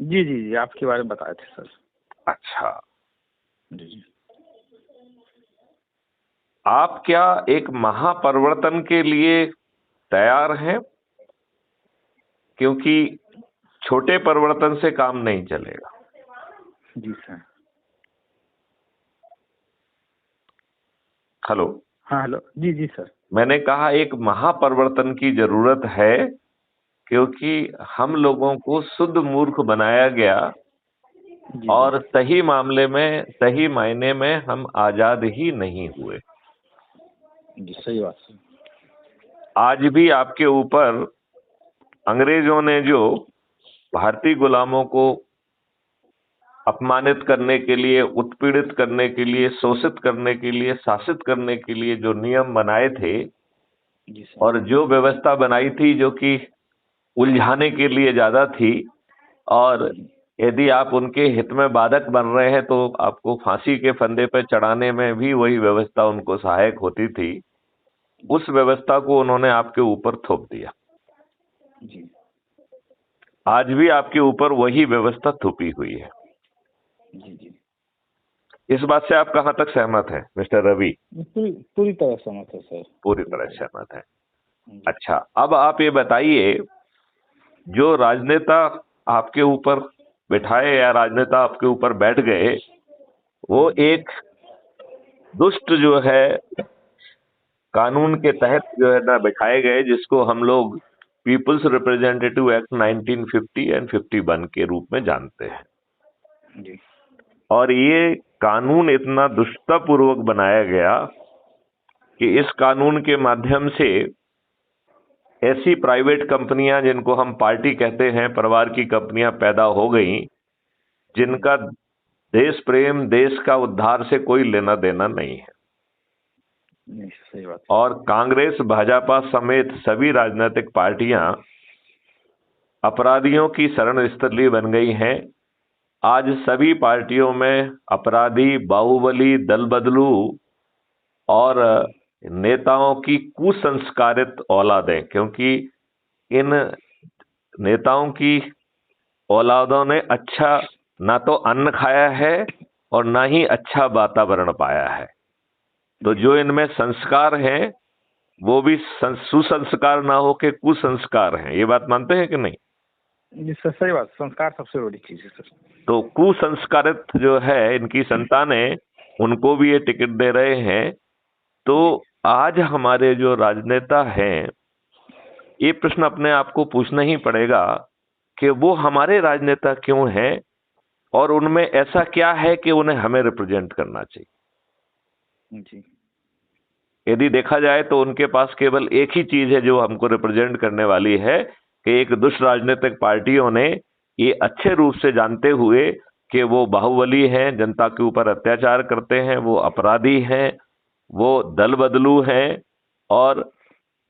जी जी जी, आपके बारे में बताए थे सर। अच्छा, जी जी। आप क्या एक महापरिवर्तन के लिए तैयार हैं? क्योंकि छोटे परिवर्तन से काम नहीं चलेगा। जी सर। हेलो। हाँ हेलो, जी जी सर। मैंने कहा एक महापरिवर्तन की जरूरत है, क्योंकि हम लोगों को शुद्ध मूर्ख बनाया गया जी जी। और सही मामले में, सही मायने में हम आजाद ही नहीं हुए। जी सही बात सर। आज भी आपके ऊपर अंग्रेजों ने जो भारतीय गुलामों को अपमानित करने के लिए, उत्पीड़ित करने के लिए, शोषित करने के लिए, शासित करने के लिए जो नियम बनाए थे जी सर। और जो व्यवस्था बनाई थी, जो कि उलझाने के लिए ज्यादा थी, और यदि आप उनके हित में बाधक बन रहे हैं तो आपको फांसी के फंदे पर चढ़ाने में भी वही व्यवस्था उनको सहायक होती थी। उस व्यवस्था को उन्होंने आपके ऊपर थोप दिया। जी आज भी आपके ऊपर वही व्यवस्था थोपी हुई है। जी जी। इस बात से आप कहां तक सहमत हैं मिस्टर रवि? पूरी पूरी तरह सहमत है सर। पूरी तरह सहमत है। जी अच्छा, अब आप ये बताइए, जो राजनेता आपके ऊपर बिठाए या राजनेता आपके ऊपर बैठ गए, वो एक दुष्ट जो है, कानून के तहत जो है ना बिठाए गए, जिसको हम लोग पीपल्स रिप्रेजेंटेटिव एक्ट 1950 एंड 51 के रूप में जानते हैं। जी। और ये कानून इतना दुष्टतापूर्वक बनाया गया कि इस कानून के माध्यम से ऐसी प्राइवेट कंपनियां, जिनको हम पार्टी कहते हैं, परिवार की कंपनियां पैदा हो गई, जिनका देश प्रेम, देश का उद्धार से कोई लेना देना नहीं है। नहीं सही बात। और कांग्रेस, भाजपा समेत सभी राजनीतिक पार्टियां अपराधियों की शरण स्थली बन गई हैं। आज सभी पार्टियों में अपराधी, बाहुबली, दल बदलू और नेताओं की कुसंस्कारित औलादें, क्योंकि इन नेताओं की औलादों ने अच्छा ना तो अन्न खाया है और ना ही अच्छा वातावरण पाया है। तो जो इनमें संस्कार हैं वो भी सुसंस्कार ना हो के कुसंस्कार हैं। ये बात मानते हैं कि नहीं? जी सर सही बात, संस्कार सबसे बड़ी चीज है सर। तो कुसंस्कारित जो है इनकी संतानें, उनको भी ये टिकट दे रहे हैं। तो आज हमारे जो राजनेता हैं, ये प्रश्न अपने आप को पूछना ही पड़ेगा कि वो हमारे राजनेता क्यों हैं और उनमें ऐसा क्या है कि उन्हें हमें रिप्रेजेंट करना चाहिए। जी यदि देखा जाए तो उनके पास केवल एक ही चीज है जो हमको रिप्रेजेंट करने वाली है, कि एक दुष्ट राजनीतिक पार्टियों ने ये अच्छे रूप से जानते हुए कि वो बाहुबली हैं, जनता के ऊपर अत्याचार करते हैं, वो अपराधी हैं, वो दल बदलू हैं, और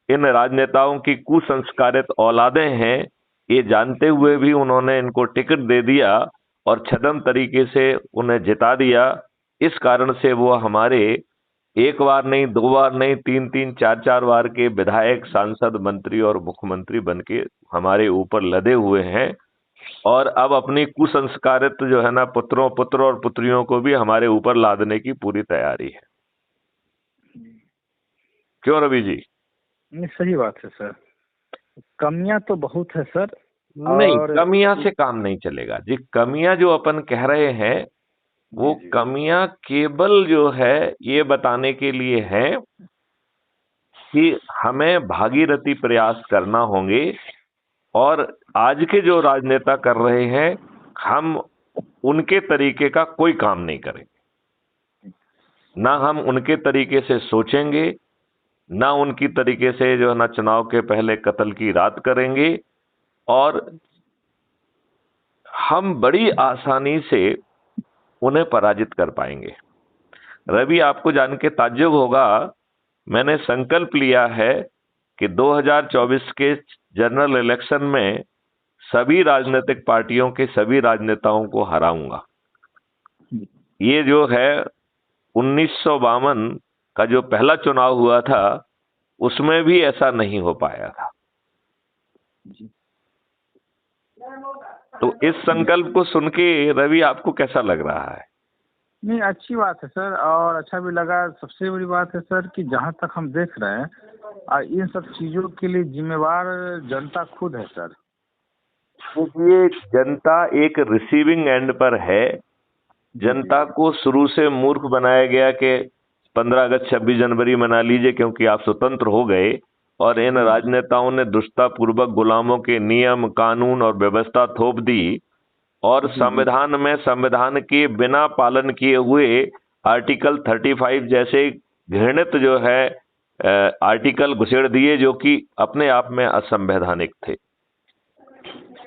इन राजनेताओं की कुसंस्कारित औलादें हैं, ये जानते हुए भी उन्होंने इनको टिकट दे दिया और छद्म तरीके से उन्हें जिता दिया। इस कारण से वो हमारे एक बार नहीं, दो बार नहीं, तीन तीन, चार चार बार के विधायक, सांसद, मंत्री और मुख्यमंत्री बन के हमारे ऊपर लदे हुए हैं। और अब अपनी कुसंस्कारित जो है ना पुत्र और पुत्रियों को भी हमारे ऊपर लादने की पूरी तैयारी है। क्यों रवि जी? नहीं सही बात है सर। कमियां तो बहुत है सर। नहीं, और कमियां से काम नहीं चलेगा जी। कमियां जो अपन कह रहे हैं, वो जी जी कमियां केवल जो है ये बताने के लिए हैं कि हमें भागीरथी प्रयास करना होंगे। और आज के जो राजनेता कर रहे हैं, हम उनके तरीके का कोई काम नहीं करेंगे। ना हम उनके तरीके से सोचेंगे, ना उनकी तरीके से जो है ना चुनाव के पहले कत्ल की रात करेंगे। और हम बड़ी आसानी से उन्हें पराजित कर पाएंगे। रवि, आपको जान के ताज्जुब होगा, मैंने संकल्प लिया है कि 2024 के जनरल इलेक्शन में सभी राजनीतिक पार्टियों के सभी राजनेताओं को हराऊंगा। ये जो है 1952 का जो पहला चुनाव हुआ था, उसमें भी ऐसा नहीं हो पाया था। तो इस संकल्प को सुन के रवि आपको कैसा लग रहा है? नहीं, अच्छी बात है सर, और अच्छा भी लगा। सबसे बड़ी बात है सर कि जहाँ तक हम देख रहे हैं, इन सब चीज़ों के लिए जिम्मेवार जनता खुद है सर। देखिए, जनता एक रिसीविंग एंड पर है। जनता को शुरू से मूर्ख बनाया गया कि 15 अगस्त 26 जनवरी मना लीजिए क्योंकि आप स्वतंत्र हो गए, और इन राजनेताओं ने दुष्टता पूर्वक गुलामों के नियम, कानून और व्यवस्था थोप दी, और संविधान में संविधान के बिना पालन किए हुए आर्टिकल 35 जैसे घृणित जो है आर्टिकल घुसेड़ दिए, जो कि अपने आप में असंवैधानिक थे।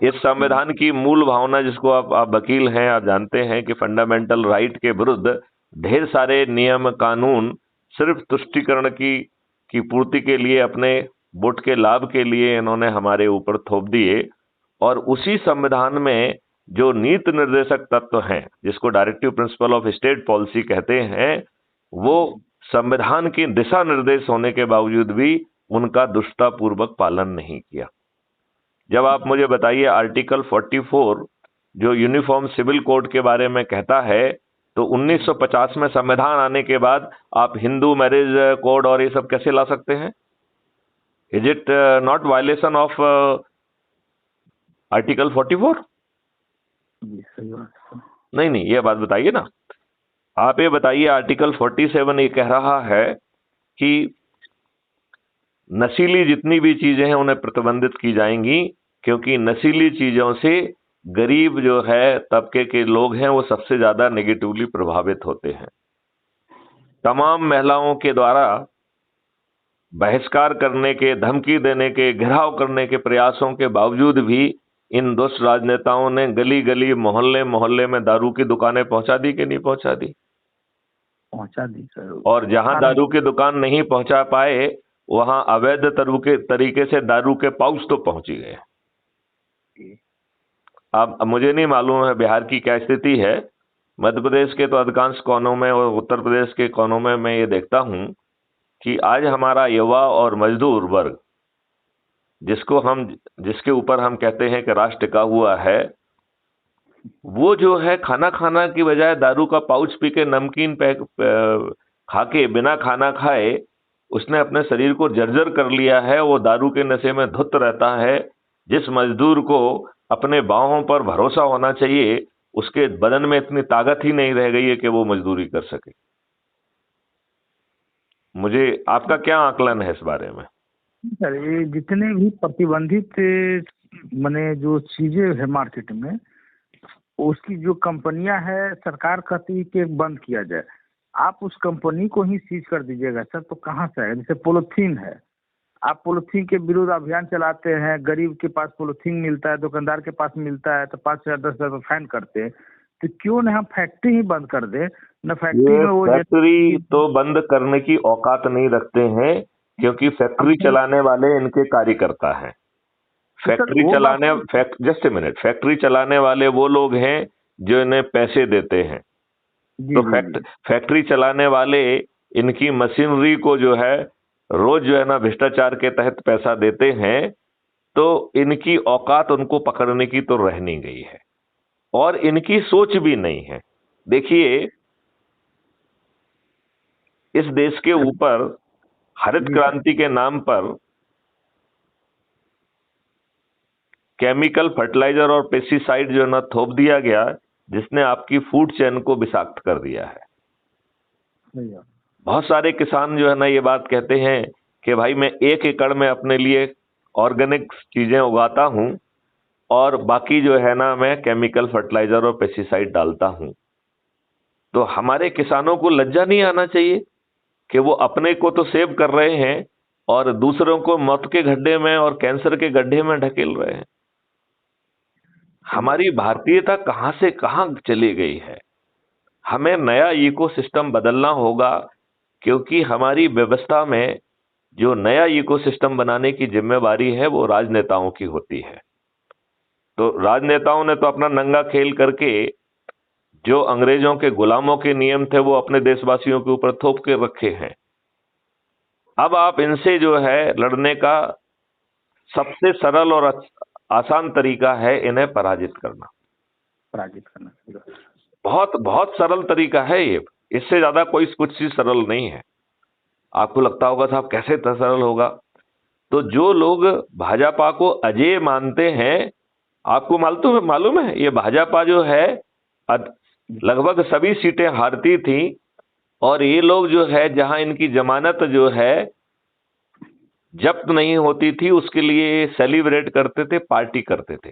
इस संविधान की मूल भावना, जिसको आप वकील हैं, आप जानते हैं कि फंडामेंटल राइट के विरुद्ध ढेर सारे नियम, कानून सिर्फ तुष्टीकरण की पूर्ति के लिए, अपने वोट के लाभ के लिए इन्होंने हमारे ऊपर थोप दिए। और उसी संविधान में जो नीति निर्देशक तत्व हैं, जिसको directive principle of state policy कहते हैं, वो संविधान के दिशा निर्देश होने के बावजूद भी उनका दुष्टतापूर्वक पालन नहीं किया। जब आप मुझे बताइए आर्टिकल 44 जो यूनिफॉर्म सिविल कोड के बारे में कहता है, तो 1950 में संविधान आने के बाद आप हिंदू मैरिज कोड और ये सब कैसे ला सकते हैं? Is it not violation of article 44? नहीं, ये बात बताइए ना। आप ये बताइए, आर्टिकल 47 ये कह रहा है कि नशीली जितनी भी चीजें हैं उन्हें प्रतिबंधित की जाएंगी, क्योंकि नशीली चीजों से गरीब जो है तबके के लोग हैं वो सबसे ज्यादा नेगेटिवली प्रभावित होते हैं। तमाम महिलाओं के द्वारा बहिष्कार करने के, धमकी देने के, घेराव करने के प्रयासों के बावजूद भी इन दुष्ट राजनेताओं ने गली गली, मोहल्ले मोहल्ले में दारू की दुकानें पहुंचा दी कि नहीं पहुंचा दी? पहुंचा दी सर। और जहां दारू की दुकान नहीं पहुंचा पाए, वहां अवैध तरीके से दारू के पाउच तो पहुंच ही गए। अब मुझे नहीं मालूम है बिहार की क्या स्थिति है। मध्य प्रदेश के तो अधिकांश कोनों में और उत्तर प्रदेश के कोनों में मैं ये देखता हूं कि आज हमारा युवा और मजदूर वर्ग, जिसके ऊपर हम कहते हैं कि राष्ट्र टिका हुआ है, वो जो है खाना खाना की बजाय दारू का पाउच पी के, नमकीन पैक खा के, बिना खाना खाए उसने अपने शरीर को जर्जर कर लिया है। वो दारू के नशे में धुत रहता है। जिस मजदूर को अपने बाहों पर भरोसा होना चाहिए, उसके बदन में इतनी ताकत ही नहीं रह गई है कि वो मजदूरी कर सके। मुझे आपका क्या आकलन है इस बारे में? सर, ये जितने भी प्रतिबंधित माने जो चीजें है मार्केट में, उसकी जो कंपनियां है, सरकार कहती है कि बंद किया जाए। आप उस कंपनी को ही सीज कर दीजिएगा सर, तो कहाँ से है? जैसे पॉलीथीन है, आप पॉलीथीन के विरुद्ध अभियान चलाते हैं, गरीब के पास पॉलीथीन मिलता है, दुकानदार के पास मिलता है, तो 5,000 10,000 फाइन करते हैं। तो क्यों न हम फैक्ट्री ही बंद कर दे? न फैक्ट्री में वो फैक्ट्री तो बंद करने की औकात नहीं रखते हैं, क्योंकि फैक्ट्री चलाने वाले इनके कार्यकर्ता हैं। जस्ट ए मिनट, फैक्ट्री चलाने वाले वो लोग हैं जो इन्हें पैसे देते हैं। तो फैक्ट्री चलाने वाले इनकी मशीनरी को जो है रोज जो है ना भ्रष्टाचार के तहत पैसा देते हैं, तो इनकी औकात उनको पकड़ने की तो रह नहीं गई है, और इनकी सोच भी नहीं है। देखिए, इस देश के ऊपर हरित क्रांति के नाम पर केमिकल फर्टिलाइजर और पेस्टिसाइड जो है ना थोप दिया गया, जिसने आपकी फूड चेन को विषाक्त कर दिया है। बहुत सारे किसान जो है ना ये बात कहते हैं कि भाई मैं 1 एकड़ में अपने लिए ऑर्गेनिक चीजें उगाता हूं, और बाकी जो है ना मैं केमिकल फर्टिलाइजर और पेस्टिसाइड डालता हूं। तो हमारे किसानों को लज्जा नहीं आना चाहिए कि वो अपने को तो सेव कर रहे हैं और दूसरों को मौत के गड्ढे में और कैंसर के गड्ढे में ढकेल रहे हैं। हमारी भारतीयता कहां से कहां चली गई है। हमें नया इकोसिस्टम बदलना होगा, क्योंकि हमारी व्यवस्था में जो नया इकोसिस्टम बनाने की जिम्मेवारी है वो राजनेताओं की होती है। तो राजनेताओं ने तो अपना नंगा खेल करके जो अंग्रेजों के गुलामों के नियम थे वो अपने देशवासियों के ऊपर थोप के रखे हैं। अब आप इनसे जो है लड़ने का सबसे सरल और आसान तरीका है इन्हें पराजित करना। बहुत बहुत सरल तरीका है ये, इससे ज्यादा कोई कुछ चीज सरल नहीं है। आपको लगता होगा साहब कैसे सरल होगा, तो जो लोग भाजपा को अजेय मानते हैं, आपको मालूम है ये भाजपा जो है लगभग सभी सीटें हारती थी, और ये लोग जो है जहां इनकी जमानत जो है जब्त नहीं होती थी उसके लिए सेलिब्रेट करते थे, पार्टी करते थे।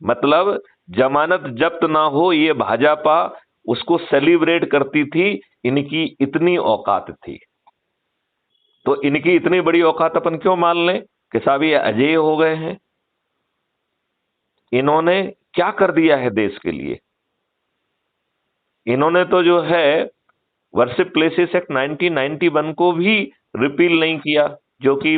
मतलब जमानत जब्त ना हो ये भाजपा उसको सेलिब्रेट करती थी, इनकी इतनी औकात थी। तो इनकी इतनी बड़ी औकात अपन क्यों मान लें कि साहब ये अजेय हो गए हैं। इन्होंने क्या कर दिया है देश के लिए? इन्होंने तो जो है वर्शिप प्लेसेस एक्ट 1991 को भी रिपील नहीं किया, जो कि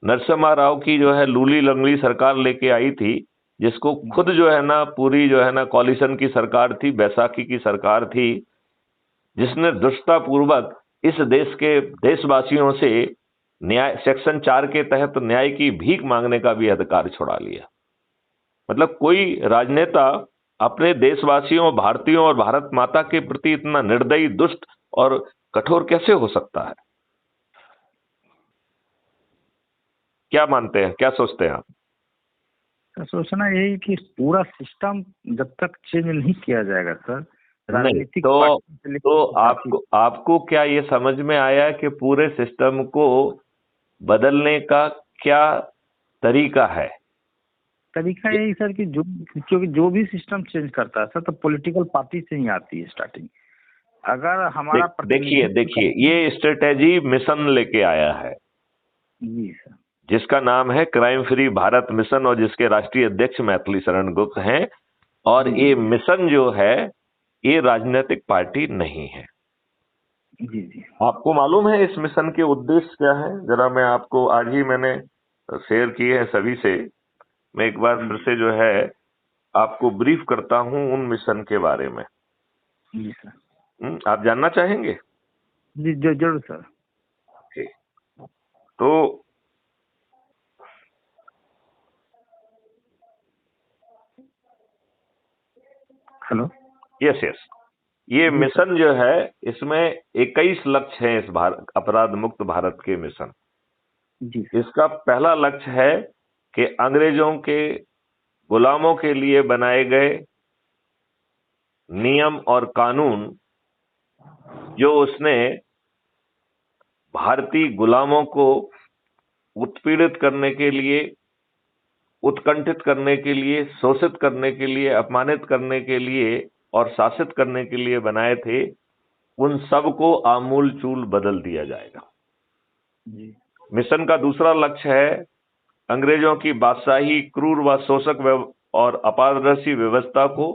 नरसिम्हा राव की जो है लूली लंगड़ी सरकार लेके आई थी, जिसको खुद जो है ना पूरी जो है ना कॉलिशन की सरकार थी, बैसाखी की सरकार थी, जिसने दुष्टता पूर्वक इस देश के देशवासियों से न्याय सेक्शन 4 के तहत न्याय की भीख मांगने का भी अधिकार छुड़ा लिया। मतलब कोई राजनेता अपने देशवासियों, भारतीयों और भारत माता के प्रति इतना निर्दयी, दुष्ट और कठोर कैसे हो सकता है? क्या मानते हैं, क्या सोचते हैं आप? सोचना यही कि पूरा सिस्टम जब तक चेंज नहीं किया जाएगा सर, राजनीतिक तो आपको क्या ये समझ में आया कि पूरे सिस्टम को बदलने का क्या तरीका है? तरीका यही सर कि क्योंकि जो भी सिस्टम चेंज करता है सर तो पॉलिटिकल पार्टी से ही आती है स्टार्टिंग। अगर हमारा देखिए ये स्ट्रेटेजी मिशन लेके आया है जी सर, जिसका नाम है क्राइम फ्री भारत मिशन, और जिसके राष्ट्रीय अध्यक्ष मैथिली शरण गुप्त हैं। और ये मिशन जो है ये राजनीतिक पार्टी नहीं है। जी जी। आपको मालूम है इस मिशन के उद्देश्य क्या है? जरा मैं आपको, आज ही मैंने शेयर किए हैं सभी से, मैं एक बार फिर से जो है आपको ब्रीफ करता हूं उन मिशन के बारे में। जी सर। आप जानना चाहेंगे? जी जरूर सर। तो हेलो, यस ये मिशन जो है इसमें 21 लक्ष्य हैं इस अपराध मुक्त भारत के मिशन। जी। इसका पहला लक्ष्य है कि अंग्रेजों के गुलामों के लिए बनाए गए नियम और कानून जो उसने भारतीय गुलामों को उत्पीड़ित करने के लिए, उत्कंठित करने के लिए, शोषित करने के लिए, अपमानित करने के लिए और शासित करने के लिए बनाए थे, उन सब को आमूल चूल बदल दिया जाएगा। मिशन का दूसरा लक्ष्य है अंग्रेजों की बादशाही, क्रूर व शोषक और अपारदर्शी व्यवस्था को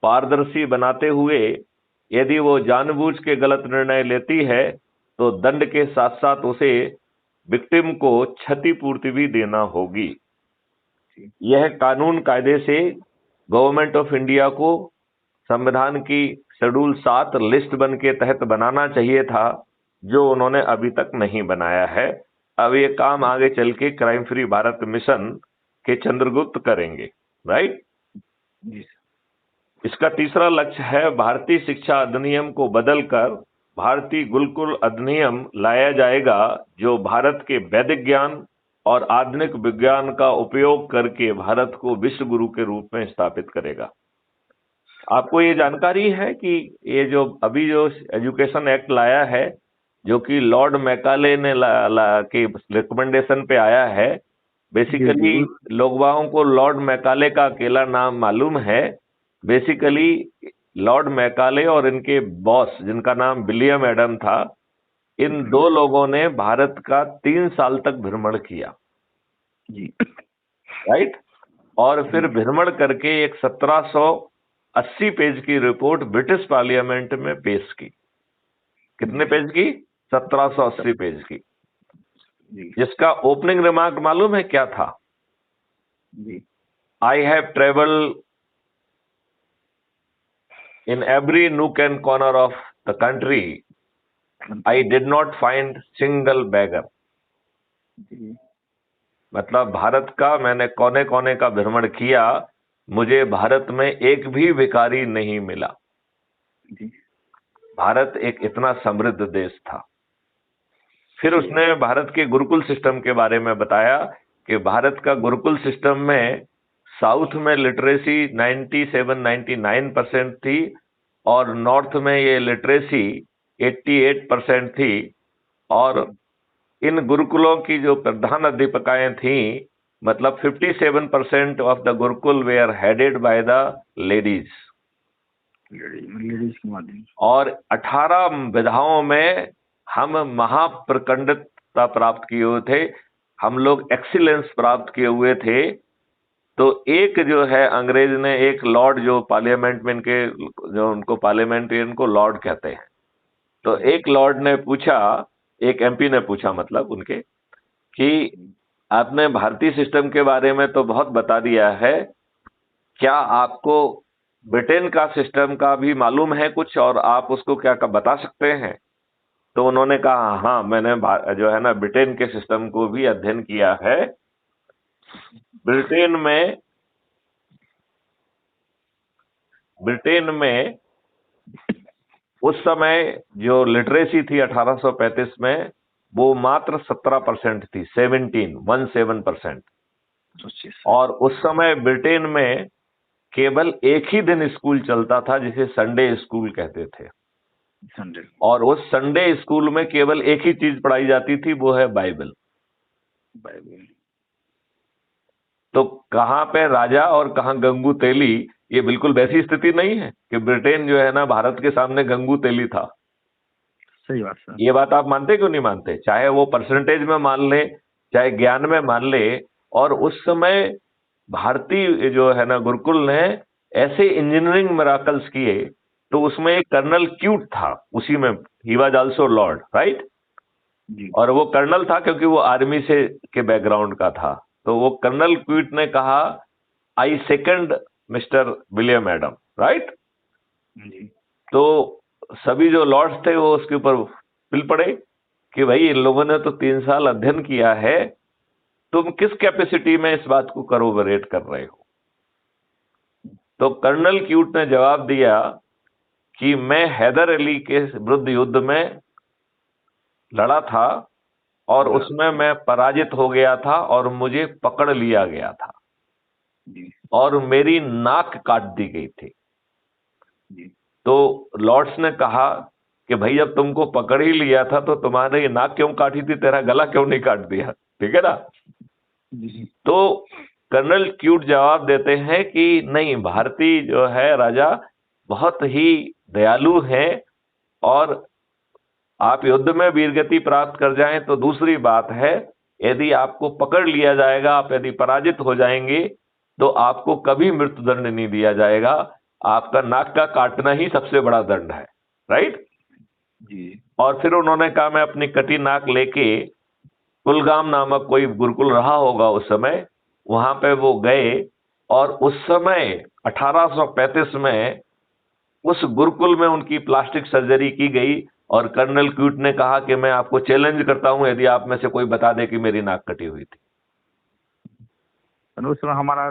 पारदर्शी बनाते हुए यदि वो जानबूझ के गलत निर्णय लेती है तो दंड के साथ साथ उसे विक्टिम को क्षतिपूर्ति भी देना होगी। यह कानून कायदे से गवर्नमेंट ऑफ इंडिया को संविधान की शेड्यूल 7 लिस्ट वन के तहत बनाना चाहिए था, जो उन्होंने अभी तक नहीं बनाया है। अब ये काम आगे चल के क्राइम फ्री भारत मिशन के चंद्रगुप्त करेंगे, राइट? इसका तीसरा लक्ष्य है भारतीय शिक्षा अधिनियम को बदलकर भारतीय गुरुकुल अधिनियम लाया जाएगा, जो भारत के वैदिक ज्ञान और आधुनिक विज्ञान का उपयोग करके भारत को विश्व गुरु के रूप में स्थापित करेगा। आपको ये जानकारी है कि ये जो अभी जो एजुकेशन एक्ट लाया है, जो कि लॉर्ड मैकाले ने के रिकमेंडेशन पे आया है, बेसिकली लोगों को लॉर्ड मैकाले का अकेला नाम मालूम है। बेसिकली लॉर्ड मैकाले और इनके बॉस जिनका नाम विलियम एडम था, इन दो लोगों ने भारत का 3 साल तक भ्रमण किया जी, राइट? और फिर भ्रमण करके एक 1780 पेज की रिपोर्ट ब्रिटिश पार्लियामेंट में पेश की। कितने पेज की? 1780 पेज की, जिसका ओपनिंग रिमार्क मालूम है क्या था? I have travelled in every nook and corner of the country, I did not find single beggar. मतलब भारत का मैंने कोने कोने का भ्रमण किया, मुझे भारत में एक भी भिखारी नहीं मिला। जी भारत एक इतना समृद्ध देश था। फिर सही उसने भारत के गुरुकुल सिस्टम के बारे में बताया कि भारत का गुरुकुल सिस्टम में साउथ में लिटरेसी 97-99% थी और नॉर्थ में ये लिटरेसी 88% थी। और इन गुरुकुलों की जो प्रधान अध्यापिकाएं थीं, मतलब 57% of the gurukul were headed by the ladies, ladies के माध्यम से। और 18 विधाओं में हम महाप्रखंडता प्राप्त किए हुए थे, हम लोग एक्सीलेंस प्राप्त किए हुए थे। तो एक जो है अंग्रेज ने, एक लॉर्ड जो पार्लियामेंट में इनके, जो उनको पार्लियामेंटेरियन को लॉर्ड कहते हैं, तो एक लॉर्ड ने पूछा, एक एमपी ने पूछा मतलब उनके, कि आपने भारतीय सिस्टम के बारे में तो बहुत बता दिया है, क्या आपको ब्रिटेन का सिस्टम का भी मालूम है कुछ, और आप उसको क्या बता सकते हैं? तो उन्होंने कहा हाँ, मैंने जो है ना ब्रिटेन के सिस्टम को भी अध्ययन किया है। ब्रिटेन में उस समय जो लिटरेसी थी 1835 में, वो मात्र 17% थी, 17%। और उस समय ब्रिटेन में केवल एक ही दिन स्कूल चलता था जिसे संडे स्कूल कहते थे, संडे। और उस संडे स्कूल में केवल एक ही चीज पढ़ाई जाती थी, वो है बाइबल। तो कहां पे राजा और कहां गंगू तेली, ये बिल्कुल वैसी स्थिति नहीं है कि ब्रिटेन जो है ना भारत के सामने गंगू तेली था। सही बात सर। ये बात आप मानते क्यों नहीं मानते? चाहे वो परसेंटेज में मान ले, चाहे ज्ञान में मान ले। और उस समय भारतीय जो है ना गुरुकुल ने ऐसे इंजीनियरिंग मिराकल्स किए। तो उसमें एक कर्नल क्यूट था, उसी में he was also Lord, right. और वो कर्नल था क्योंकि वो आर्मी से के बैकग्राउंड का था। तो वो कर्नल क्यूट ने कहा, I second mister William Adam, right. तो सभी जो लॉर्ड्स थे वो उसके ऊपर पिल पड़े कि भाई इन लोगों ने तो 3 साल अध्ययन किया है, तुम किस कैपेसिटी में इस बात को करोबरेट कर रहे हो? तो कर्नल क्यूट ने जवाब दिया कि मैं हैदर अली के विरुद्ध युद्ध में लड़ा था और उसमें मैं पराजित हो गया था और मुझे पकड़ लिया गया था और मेरी नाक काट दी गई थी। तो लॉर्ड्स ने कहा कि भाई जब तुमको पकड़ ही लिया था तो तुम्हारी नाक क्यों काटी थी, तेरा गला क्यों नहीं काट दिया? ठीक है ना। तो कर्नल क्यूट जवाब देते हैं कि नहीं, भारतीय जो है राजा बहुत ही दयालु हैं, और आप युद्ध में वीरगति प्राप्त कर जाएं तो दूसरी बात है, यदि आपको पकड़ लिया जाएगा, आप यदि पराजित हो जाएंगे तो आपको कभी मृत्युदंड नहीं दिया जाएगा, आपका नाक का काटना ही सबसे बड़ा दंड है, राइट जी। और फिर उन्होंने कहा मैं अपनी कटी नाक लेके, कुलगाम नामक कोई गुरुकुल रहा होगा उस समय, वहां पे वो गए, और उस समय 1835 में उस गुरुकुल में उनकी प्लास्टिक सर्जरी की गई। और कर्नल क्यूट ने कहा कि मैं आपको चैलेंज करता हूं, यदि आप में से कोई बता दे कि मेरी नाक कटी हुई थी। उस समय हमारा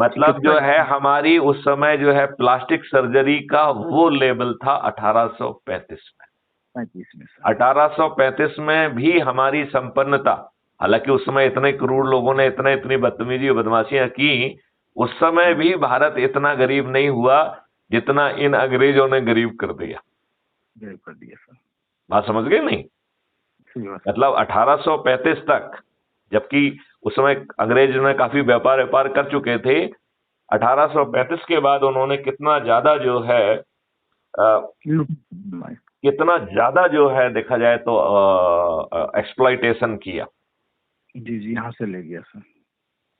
मतलब जो है हमारी उस समय जो है प्लास्टिक सर्जरी का वो लेवल था 1835 में। 1835 में भी हमारी संपन्नता, हालांकि उस समय इतने करोड़ लोगों ने इतनी बदतमीजी और बदमाशियां की, उस समय भी भारत इतना गरीब नहीं हुआ जितना इन अंग्रेजों ने गरीब कर दिया। सर, बात समझ गए नहीं? मतलब 1835 तक, जबकि उस समय अंग्रेजों ने काफी व्यापार कर चुके थे। 1835 के बाद उन्होंने कितना ज्यादा जो है देखा जाए तो एक्सप्लॉइटेशन किया। जी यहाँ से ले गया सर।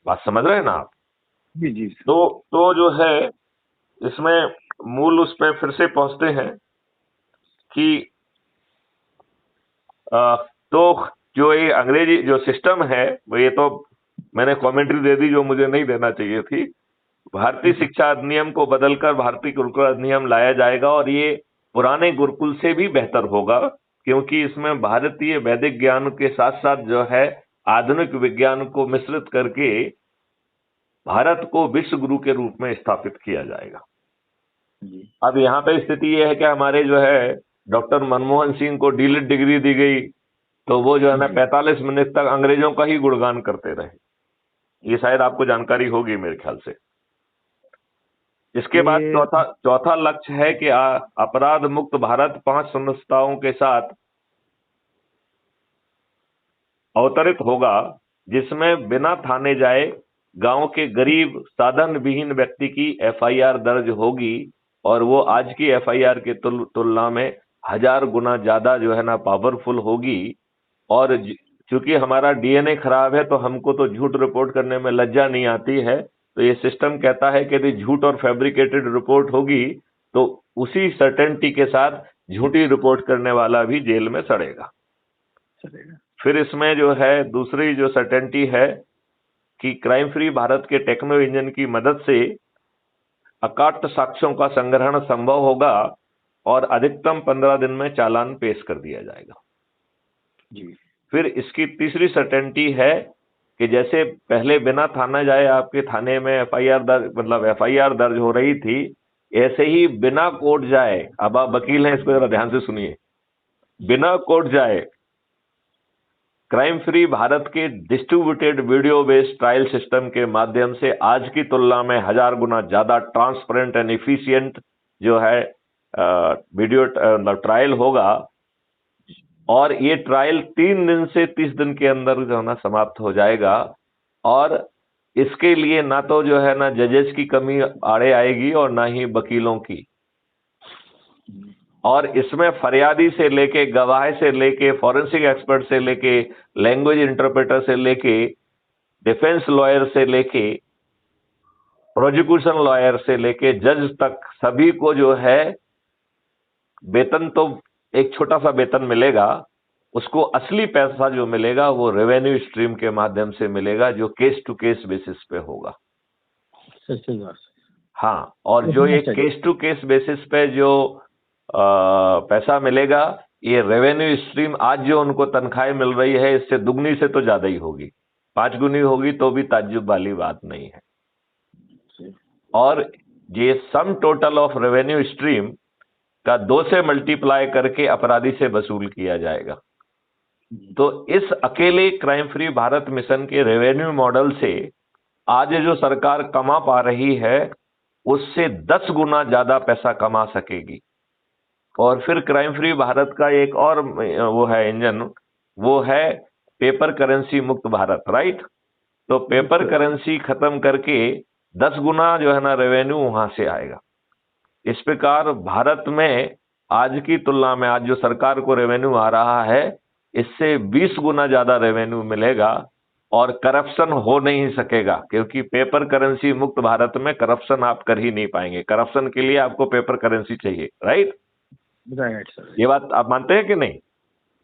बात समझ रहे हैं ना आप? जी तो जो है इसमें मूल उस पर फिर से पहुंचते हैं कि तो जो ये अंग्रेजी जो सिस्टम है, वो ये तो मैंने कमेंट्री दे दी जो मुझे नहीं देना चाहिए थी। भारतीय शिक्षा अधिनियम को बदलकर भारतीय गुरुकुल अधिनियम लाया जाएगा, और ये पुराने गुरुकुल से भी बेहतर होगा, क्योंकि इसमें भारतीय वैदिक ज्ञान के साथ साथ जो है आधुनिक विज्ञान को मिश्रित करके भारत को विश्व गुरु के रूप में स्थापित किया जाएगा। जी अब यहाँ पे स्थिति यह है कि हमारे जो है डॉक्टर मनमोहन सिंह को डीलिट डिग्री दी गई, तो वो जो है ना 45 मिनट तक अंग्रेजों का ही गुणगान करते रहे। ये शायद आपको जानकारी होगी मेरे ख्याल से। इसके बाद चौथा लक्ष्य है कि अपराध मुक्त भारत 5 संस्थाओं के साथ अवतरित होगा, जिसमें बिना थाने जाए गांव के गरीब साधन विहीन व्यक्ति की एफआईआर दर्ज होगी, और वो आज की एफआईआर के तुलना में 1000 गुना ज्यादा जो है ना पावरफुल होगी। और चूंकि हमारा डीएनए खराब है तो हमको तो झूठ रिपोर्ट करने में लज्जा नहीं आती है, तो ये सिस्टम कहता है कि यदि झूठ और फैब्रिकेटेड रिपोर्ट होगी तो उसी सर्टेनिटी के साथ झूठी रिपोर्ट करने वाला भी जेल में सड़ेगा। फिर इसमें जो है दूसरी जो सर्टेनिटी है कि crime free Bharat K techno engine की मदद से अकाट्य साक्ष्यों का संग्रहण संभव होगा और अधिकतम 15 दिन में चालान पेश कर दिया जाएगा। जी। फिर इसकी तीसरी सर्टेनिटी है कि जैसे पहले बिना थाना जाए आपके थाने में एफआईआर दर्ज हो रही थी, ऐसे ही बिना कोर्ट जाए, अब आप वकील हैं इसको जरा ध्यान से सुनिए, बिना कोर्ट जाए क्राइम फ्री भारत के distributed video based trial system के माध्यम से आज की तुलना में 1000 गुना ज्यादा ट्रांसपेरेंट एंड एफिशिएंट जो है वीडियो ट्रायल होगा। और ये ट्रायल 3 दिन से 30 दिन के अंदर जो है ना समाप्त हो जाएगा, और इसके लिए ना तो जो है ना जजेस की कमी आड़े आएगी और ना ही वकीलों की। और इसमें फरियादी से लेके, गवाह से लेके, फॉरेंसिक एक्सपर्ट से लेके, लैंग्वेज इंटरप्रेटर से लेके, डिफेंस लॉयर से लेके, प्रोसिक्यूशन लॉयर से लेके जज तक सभी को जो है वेतन तो एक छोटा सा वेतन मिलेगा, उसको असली पैसा जो मिलेगा वो रेवेन्यू स्ट्रीम के माध्यम से मिलेगा, जो केस टू केस बेसिस पे होगा। हाँ, और जो ये केस टू केस बेसिस पे जो पैसा मिलेगा, ये रेवेन्यू स्ट्रीम आज जो उनको तनख्वाहें मिल रही है इससे दुगनी से तो ज्यादा ही होगी, 5 गुनी होगी तो भी ताज्जुब वाली बात नहीं है। और ये sum total of revenue stream का 2 से मल्टीप्लाई करके अपराधी से वसूल किया जाएगा। तो इस अकेले क्राइम फ्री भारत मिशन के रेवेन्यू मॉडल से आज जो सरकार कमा पा रही है उससे 10 गुना ज्यादा पैसा कमा सकेगी। और फिर क्राइम फ्री भारत का एक और वो है इंजन, वो है पेपर करेंसी मुक्त भारत, राइट। तो पेपर करेंसी खत्म करके 10 गुना जो है ना रेवेन्यू वहां से आएगा। इस प्रकार भारत में आज की तुलना में आज जो सरकार को रेवेन्यू आ रहा है इससे 20 गुना ज्यादा रेवेन्यू मिलेगा, और करप्शन हो नहीं सकेगा, क्योंकि पेपर करेंसी मुक्त भारत में करप्शन आप कर ही नहीं पाएंगे। करप्शन के लिए आपको पेपर करेंसी चाहिए, राइट। राइट सर, ये बात आप मानते हैं कि नहीं?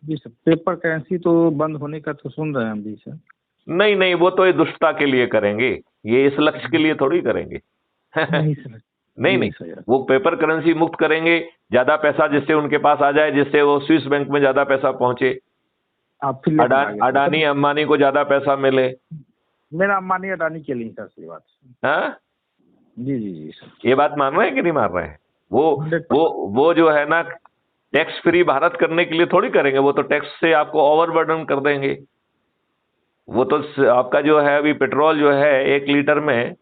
जी सर, पेपर करेंसी तो बंद होने का तो सुन रहे हैं हम भी सर। नहीं नहीं, वो तो ये दुष्टता के लिए करेंगे, ये इस लक्ष्य के लिए थोड़ी करेंगे। नहीं सर, नहीं, वो पेपर करेंसी मुक्त करेंगे, ज्यादा पैसा जिससे उनके पास आ जाए, जिससे वो स्विस बैंक में ज्यादा पैसा पहुंचे, अडानी अंबानी को ज्यादा पैसा मिले। मेरा अंबानी अडानी के लिए सर, ये बात। हाँ जी जी जी सर। ये बात मान रहे हैं कि नहीं मान रहे हैं? वो जो है ना टैक्स फ्री भारत करने के लिए थोड़ी करेंगे, वो तो टैक्स से आपको ओवरबर्डन कर देंगे। वो तो आपका जो है अभी पेट्रोल जो है 1 लीटर में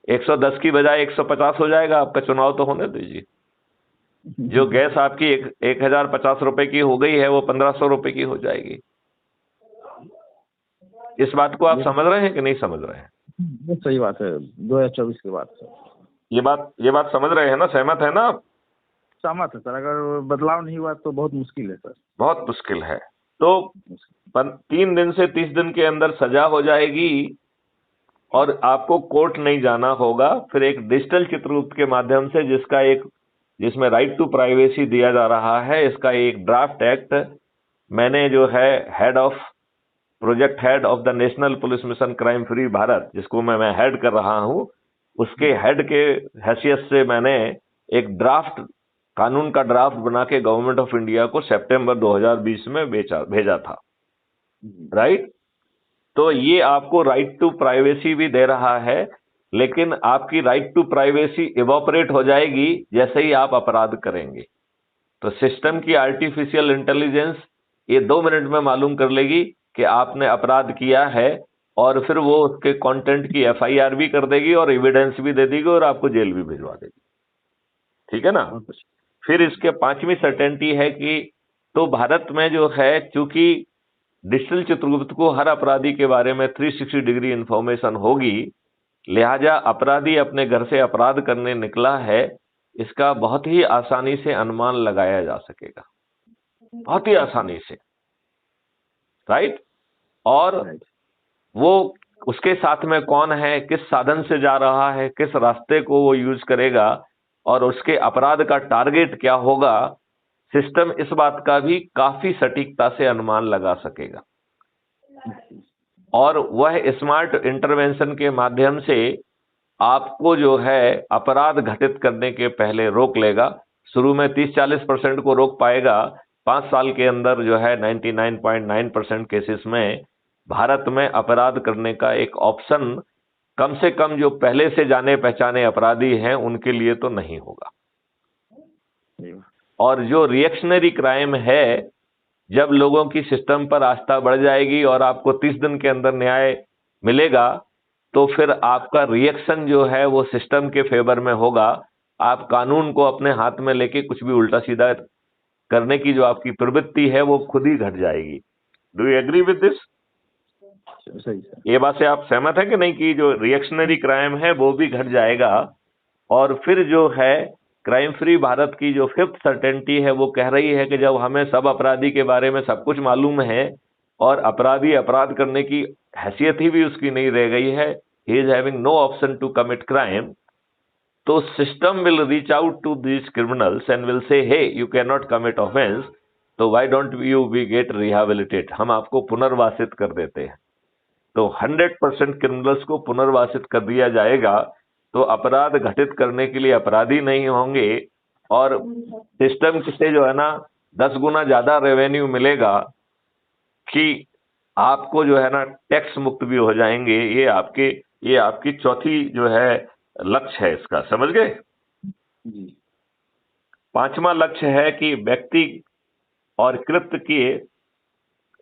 110 की बजाय 150 हो जाएगा। आपका चुनाव तो होने दीजिए। जो गैस आपकी 1050 रुपए की हो गई है वो 1500 रुपए की हो जाएगी। इस बात को आप समझ रहे हैं कि नहीं समझ रहे हैं? वो सही बात है, 2024 के बाद सर। ये बात समझ रहे हैं ना? सहमत है ना आप? सहमत है सर। अगर बदलाव नहीं हुआ तो बहुत मुश्किल है सर, बहुत मुश्किल है। तो 3 दिन से 30 दिन के अंदर सजा हो जाएगी और आपको कोर्ट नहीं जाना होगा। फिर एक डिजिटल चित्रगुप्त के माध्यम से जिसमें राइट टू प्राइवेसी दिया जा रहा है, इसका एक ड्राफ्ट एक्ट मैंने जो है project head of the national police mission crime free Bharat, जिसको मैं हेड कर रहा हूं, उसके हेड के हैसियत से मैंने एक कानून का ड्राफ्ट बना के गवर्नमेंट ऑफ इंडिया को सितंबर 2020 में भेजा था, राइट। तो ये आपको राइट टू प्राइवेसी भी दे रहा है, लेकिन आपकी राइट टू प्राइवेसी इवोपरेट हो जाएगी जैसे ही आप अपराध करेंगे। तो सिस्टम की आर्टिफिशियल इंटेलिजेंस ये 2 मिनट में मालूम कर लेगी कि आपने अपराध किया है, और फिर वो उसके कंटेंट की एफआईआर भी कर देगी और एविडेंस भी दे देगी और आपको जेल भी भिजवा देगी। ठीक है ना। फिर इसके 5वीं सर्टेनिटी है कि तो भारत में जो है, चूंकि डिजिटल चित्रगुप्त को हर अपराधी के बारे में 360 डिग्री इंफॉर्मेशन होगी, लिहाजा अपराधी अपने घर से अपराध करने निकला है, इसका बहुत ही आसानी से अनुमान लगाया जा सकेगा, बहुत ही आसानी से, राइट। और वो उसके साथ में कौन है, किस साधन से जा रहा है, किस रास्ते को वो यूज करेगा, और उसके अपराध का टारगेट क्या होगा, सिस्टम इस बात का भी काफी सटीकता से अनुमान लगा सकेगा। और वह स्मार्ट इंटरवेंशन के माध्यम से आपको जो है अपराध घटित करने के पहले रोक लेगा। शुरू में 30-40% को रोक पाएगा, 5 साल के अंदर जो है 99.9% केसेस में भारत में अपराध करने का एक ऑप्शन कम से कम जो पहले से जाने पहचाने अपराधी हैं उनके लिए तो नहीं होगा। और जो रिएक्शनरी क्राइम है, जब लोगों की सिस्टम पर आस्था बढ़ जाएगी और आपको 30 दिन के अंदर न्याय मिलेगा, तो फिर आपका रिएक्शन जो है वो सिस्टम के फेवर में होगा। आप कानून को अपने हाथ में लेके कुछ भी उल्टा सीधा करने की जो आपकी प्रवृत्ति है वो खुद ही घट जाएगी। Do you agree with this? सही। ये बात से आप सहमत हैं कि नहीं, कि जो रिएक्शनरी क्राइम है वो भी घट जाएगा। और फिर जो है क्राइम फ्री भारत की जो 5th सर्टेनिटी है वो कह रही है कि जब हमें सब अपराधी के बारे में सब कुछ मालूम है और अपराधी अपराध करने की हैसियत ही भी उसकी नहीं रह गई है, he is having no option to commit crime, तो system will reach out to these criminals and will say hey you can not commit offence, तो why don't you we get rehabilitate, हम आपको पुनर्वासित कर देते हैं। तो 100% क्रिमिनल्स को पुनर्वासित कर दिया जाएगा, तो अपराध घटित करने के लिए अपराधी नहीं होंगे, और सिस्टम से जो है ना 10 गुना ज्यादा रेवेन्यू मिलेगा कि आपको जो है ना टैक्स मुक्त भी हो जाएंगे। ये आपकी चौथी जो है लक्ष्य है इसका, समझ गए। 5वां लक्ष्य है कि व्यक्ति और कृत्य की,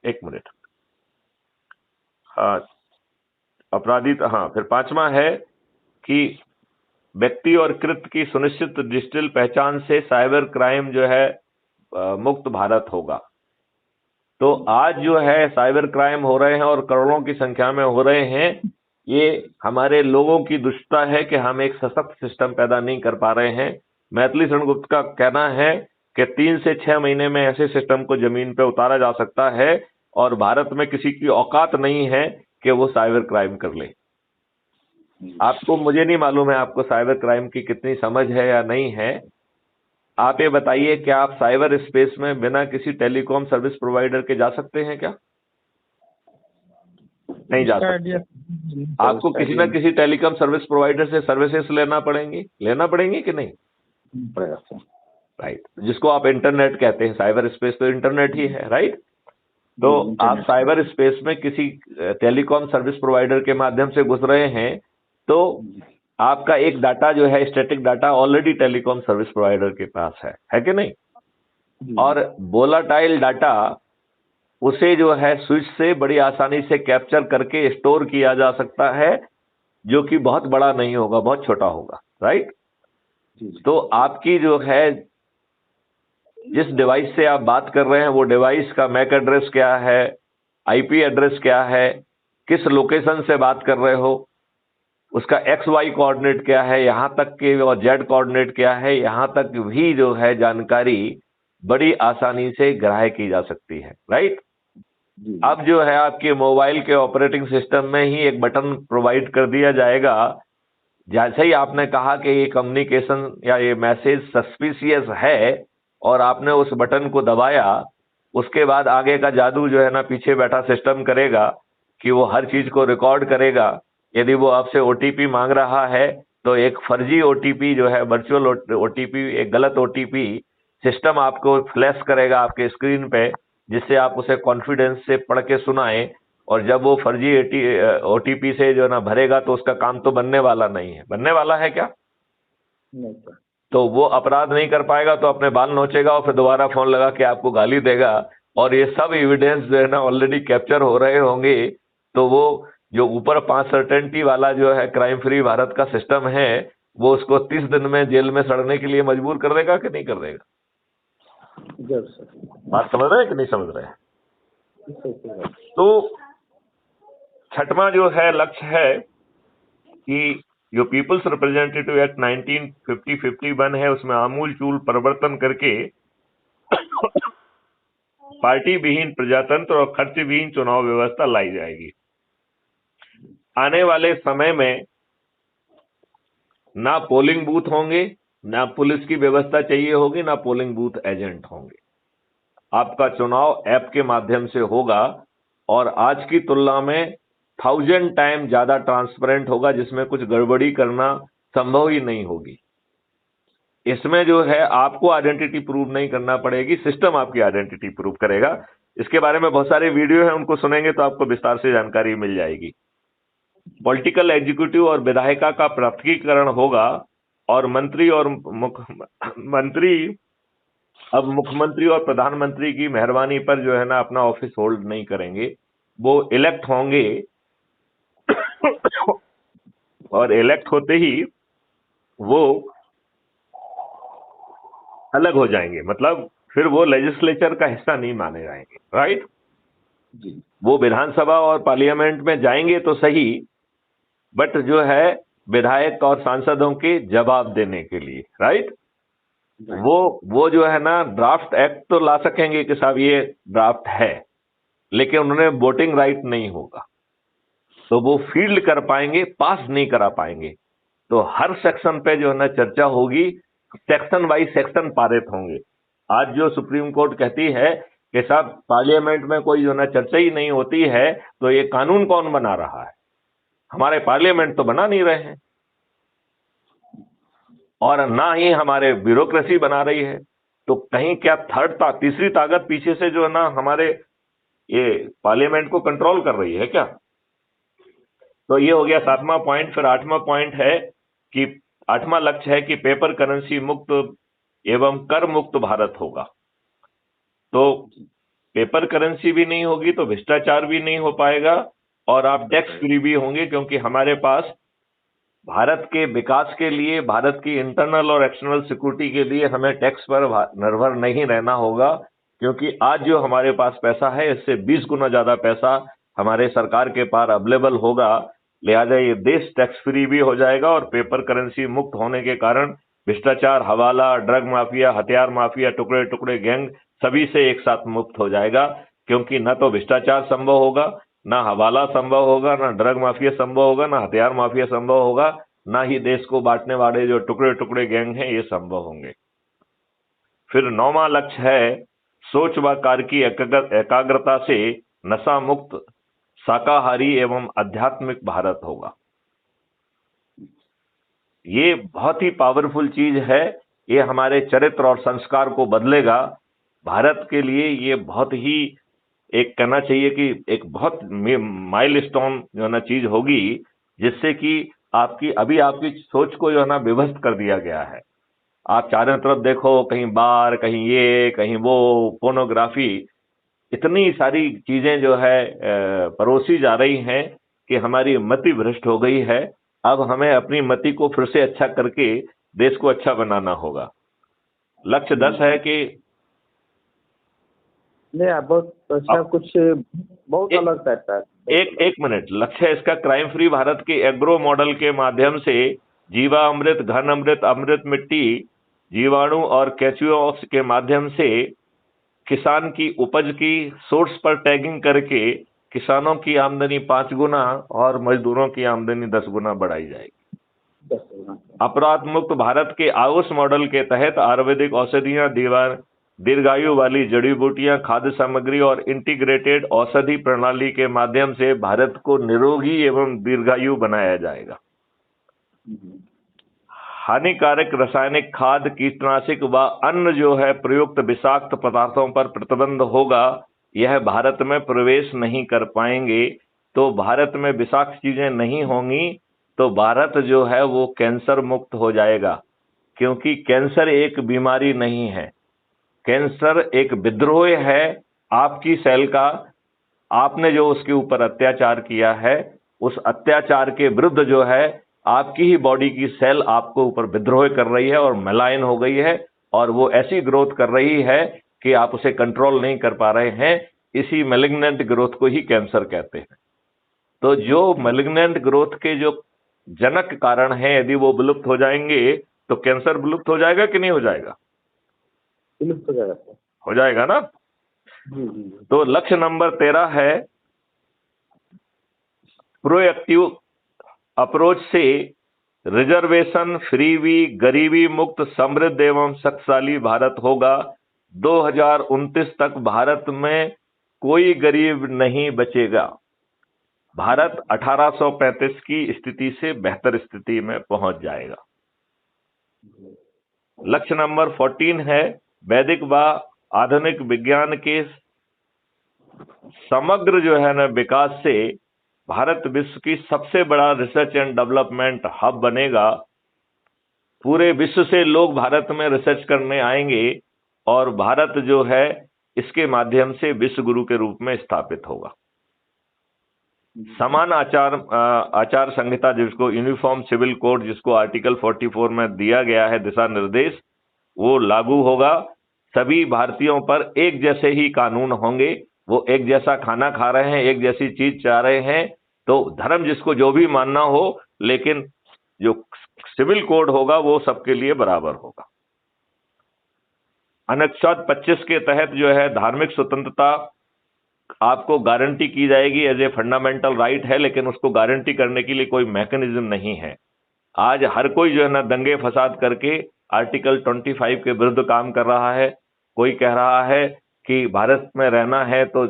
एक मिनट, अपराधी, हाँ, फिर 5वां है कि व्यक्ति और कृत्य की सुनिश्चित डिजिटल पहचान से साइबर क्राइम जो है मुक्त भारत होगा। तो आज जो है साइबर क्राइम हो रहे हैं और करोड़ों की संख्या में हो रहे हैं, ये हमारे लोगों की दुष्टता है कि हम एक सशक्त सिस्टम पैदा नहीं कर पा रहे हैं। मैथिली शरण गुप्त का कहना है कि 3 से 6 महीने में ऐसे सिस्टम को जमीन पे उतारा जा सकता है, और भारत में किसी की औकात नहीं है कि वो साइबर क्राइम कर ले। आपको, मुझे नहीं मालूम है आपको साइबर क्राइम की कितनी समझ है या नहीं है। आप ये बताइए कि आप साइबर स्पेस में बिना किसी टेलीकॉम सर्विस प्रोवाइडर के जा सकते हैं क्या? नहीं जा सकते। आपको किसी ना किसी टेलीकॉम सर्विस प्रोवाइडर से सर्विसेज लेना पड़ेंगी कि नहीं? राइट, जिसको आप इंटरनेट कहते हैं। साइबर स्पेस तो इंटरनेट ही है, राइट। तो आप साइबर स्पेस में किसी टेलीकॉम सर्विस प्रोवाइडर के माध्यम से घुस रहे हैं, तो आपका एक डाटा जो है, static data, already telecom service provider के पास है कि नहीं? और वोलाटाइल डाटा, उसे जो है स्विच से बड़ी आसानी से कैप्चर करके स्टोर किया जा सकता है, जो कि बहुत बड़ा नहीं होगा, बहुत छोटा होगा, राइट। तो आपकी जो है जिस डिवाइस से आप बात कर रहे हैं वो डिवाइस का मैक एड्रेस क्या है, आईपी एड्रेस क्या है, किस लोकेशन से बात कर रहे हो, उसका XY कोऑर्डिनेट क्या है, यहाँ तक के, और Z कोऑर्डिनेट क्या है, यहाँ तक भी जो है जानकारी बड़ी आसानी से ग्राह्य की जा सकती है, राइट। अब जो है आपके मोबाइल के ऑपरेटिंग सिस्टम में ही एक बटन प्रोवाइड कर दिया जाएगा। जैसे ही आपने कहा कि ये कम्युनिकेशन या ये मैसेज सस्पिशियस है और आपने उस बटन को दबाया, उसके बाद आगे का जादू जो है ना पीछे बैठा सिस्टम करेगा कि वो हर चीज को रिकॉर्ड करेगा। यदि वो आपसे OTP मांग रहा है तो एक फर्जी OTP जो है, वर्चुअल OTP, एक गलत OTP सिस्टम आपको फ्लैश करेगा आपके स्क्रीन पे, जिससे आप उसे कॉन्फिडेंस से पढ़ के सुनाएं और जब वो फर्जी ओटीपी से जो ना भरेगा तो उसका काम तो बनने वाला नहीं है। बनने वाला है क्या? नहीं सर। तो वो अपराध नहीं कर पाएगा तो अपने बाल नोचेगा और फिर दोबारा फोन लगा के आपको गाली देगा, और ये सब एविडेंस जो है ना ऑलरेडी कैप्चर हो रहे होंगे। तो वो जो ऊपर 5 सर्टेनिटी वाला जो है क्राइम फ्री भारत का सिस्टम है, वो उसको 30 दिन में जेल में सड़ने के लिए मजबूर कर देगा कि नहीं कर देगा? जरूर सर। बात समझ रहे हैं कि नहीं समझ रहे हैं? तो छठवां जो है लक्ष्य है कि जो पीपल्स रिप्रेजेंटेटिव एक्ट 1951 है, उसमें आमूल चूल परिवर्तन करके पार्टी विहीन प्रजातंत्र और खर्च विहीन चुनाव व्यवस्था लाई जाएगी। आने वाले समय में ना पोलिंग बूथ होंगे, ना पुलिस की व्यवस्था चाहिए होगी, ना पोलिंग बूथ एजेंट होंगे। आपका चुनाव ऐप के माध्यम से होगा और आज की तुलना में 1000 टाइम ज्यादा ट्रांसपेरेंट होगा, जिसमें कुछ गड़बड़ी करना संभव ही नहीं होगी। इसमें जो है आपको आइडेंटिटी प्रूव नहीं करना पड़ेगी, सिस्टम आपकी आइडेंटिटी प्रूव करेगा। इसके बारे में बहुत सारे वीडियो हैं, उनको सुनेंगे तो आपको विस्तार से जानकारी मिल जाएगी। पॉलिटिकल एग्जीक्यूटिव और विधायिका का पृथकीकरण होगा और मंत्री अब मुख्यमंत्री और प्रधानमंत्री की मेहरबानी पर जो है ना अपना ऑफिस होल्ड नहीं करेंगे, वो इलेक्ट होंगे और इलेक्ट होते ही वो अलग हो जाएंगे, मतलब फिर वो लेजिस्लेचर का हिस्सा नहीं माने जाएंगे। राइट जी। वो विधानसभा और पार्लियामेंट में जाएंगे तो सही, बट जो है विधायक और सांसदों के जवाब देने के लिए। राइट वो जो है ना ड्राफ्ट एक्ट तो ला सकेंगे कि साहब ये ड्राफ्ट है, लेकिन उन्होंने वोटिंग राइट नहीं होगा, तो वो फील्ड कर पाएंगे, पास नहीं करा पाएंगे। तो हर सेक्शन पे जो है ना चर्चा होगी, सेक्शन वाइज सेक्शन पारित होंगे। आज जो सुप्रीम कोर्ट कहती है कि साहब पार्लियामेंट में कोई जो ना चर्चा ही नहीं होती है, तो ये कानून कौन बना रहा है? हमारे पार्लियामेंट तो बना नहीं रहे हैं, और ना ही हमारे ब्यूरोक्रेसी बना रही है। तो कहीं क्या तीसरी ताकत पीछे से जो है ना हमारे ये पार्लियामेंट को कंट्रोल कर रही है क्या? तो ये हो गया 7वां पॉइंट। फिर 8वां पॉइंट है कि 8वां लक्ष्य है कि पेपर करेंसी मुक्त एवं कर मुक्त भारत होगा। तो पेपर करेंसी भी नहीं होगी तो भ्रष्टाचार भी नहीं हो पाएगा और आप टैक्स फ्री भी होंगे, क्योंकि हमारे पास भारत के विकास के लिए, भारत की इंटरनल और एक्सटर्नल सिक्योरिटी के लिए हमें टैक्स पर निर्भर नहीं रहना होगा, क्योंकि आज जो हमारे पास पैसा है इससे 20 गुना ज्यादा पैसा हमारे सरकार के पास अवेलेबल होगा। लिहाजा ये देश टैक्स फ्री भी हो जाएगा और पेपर करेंसी मुक्त होने के कारण भ्रष्टाचार, हवाला, ड्रग माफिया, हथियार माफिया, टुकड़े टुकड़े गैंग सभी से एक साथ मुक्त हो जाएगा। क्योंकि न तो भ्रष्टाचार संभव होगा, ना हवाला संभव होगा, ना ड्रग माफिया संभव होगा, ना हथियार माफिया संभव होगा, ना ही देश को बांटने वाले जो टुकड़े टुकड़े गैंग हैं ये संभव होंगे। फिर 9वां लक्ष्य है सोच व कार्य की एकाग्रता से नशा मुक्त, शाकाहारी एवं आध्यात्मिक भारत होगा। ये बहुत ही पावरफुल चीज है, ये हमारे चरित्र और संस्कार को बदलेगा। भारत के लिए ये बहुत ही एक कहना चाहिए कि एक बहुत माइलस्टोन जो है ना चीज होगी, जिससे कि आपकी सोच को जो है ना विभक्त कर दिया गया है। आप चारों तरफ देखो, कहीं बार, कहीं ये, कहीं वो, पोर्नोग्राफी, इतनी सारी चीजें जो है परोसी जा रही हैं कि हमारी मति भ्रष्ट हो गई है। अब हमें अपनी मति को फिर से अच्छा करके देश को अच्छा बनाना होगा। लक्ष्य 10 है कि नहीं, आप बहुत अच्छा, कुछ बहुत अलग टाइप का है। एक मिनट, लक्ष्य है इसका क्राइम फ्री भारत के एग्रो मॉडल के माध्यम से जीवा अमृत, घन अमृत, अमृत मिट्टी, जीवाणु और केचुओं के माध्यम से किसान की उपज की सोर्स पर टैगिंग करके किसानों की आमदनी 5 गुना और मजदूरों की आमदनी 10 गुना बढ़ाई जाएगी। अपराध मुक्त भारत के आयुष मॉडल के तहत आयुर्वेदिक औषधियां, दीर्घायु वाली जड़ी बूटियां, खाद्य सामग्री और इंटीग्रेटेड औषधि प्रणाली के माध्यम से भारत को निरोगी एवं दीर्घायु बनाया जाएगा। हानिकारक रासायनिक खाद, कीटनाशक व अन्य जो है प्रयुक्त विषाक्त पदार्थों पर प्रतिबंध होगा। यह भारत में प्रवेश नहीं कर पाएंगे, तो भारत में विषाक्त चीजें नहीं होंगी, तो भारत जो है वो कैंसर मुक्त हो जाएगा। क्योंकि कैंसर एक बीमारी नहीं है, कैंसर एक विद्रोह है आपकी सेल का। आपने जो उसके ऊपर अत्याचार किया है, उस अत्याचार के विरुद्ध जो है आपकी ही बॉडी की सेल आपको ऊपर विद्रोह कर रही है और मलायन हो गई है, और वो ऐसी ग्रोथ कर रही है कि आप उसे कंट्रोल नहीं कर पा रहे हैं। इसी मैलिग्नेंट ग्रोथ को ही कैंसर कहते हैं। तो जो मैलिग्नेंट ग्रोथ के जो जनक कारण है, यदि वो विलुप्त हो जाएंगे तो कैंसर विलुप्त हो जाएगा कि नहीं हो जाएगा? विलुप्त हो जाएगा सर। हो जाएगा ना। जी जी जी। तो लक्ष्य नंबर 13 है प्रोएक्टिव अप्रोच से रिजर्वेशन फ्री भी गरीबी मुक्त समृद्ध एवं शक्तिशाली भारत होगा। 2029 तक भारत में कोई गरीब नहीं बचेगा। भारत 1835 की स्थिति से बेहतर स्थिति में पहुंच जाएगा। लक्ष्य नंबर 14 है वैदिक व आधुनिक विज्ञान के समग्र जो है ना विकास से भारत विश्व की सबसे बड़ा रिसर्च एंड डेवलपमेंट हब बनेगा। पूरे विश्व से लोग भारत में रिसर्च करने आएंगे और भारत जो है इसके माध्यम से विश्व गुरु के रूप में स्थापित होगा। समान आचार संहिता, जिसको यूनिफॉर्म सिविल कोड, जिसको आर्टिकल 44 में दिया गया है दिशा निर्देश, वो लागू होगा। सभी भारतीयों पर एक जैसे ही कानून होंगे। वो एक जैसा खाना खा रहे हैं, एक जैसी चीज चाह रहे हैं, तो धर्म जिसको जो भी मानना हो, लेकिन जो सिविल कोड होगा वो सबके लिए बराबर होगा। अनुच्छेद 25 के तहत जो है धार्मिक स्वतंत्रता आपको गारंटी की जाएगी, एज ए फंडामेंटल राइट है, लेकिन उसको गारंटी करने के लिए कोई मैकेनिज्म नहीं है। आज हर कोई जो है ना दंगे फसाद करके आर्टिकल 25 के विरुद्ध काम कर रहा है। कोई कह रहा है कि भारत में रहना है तो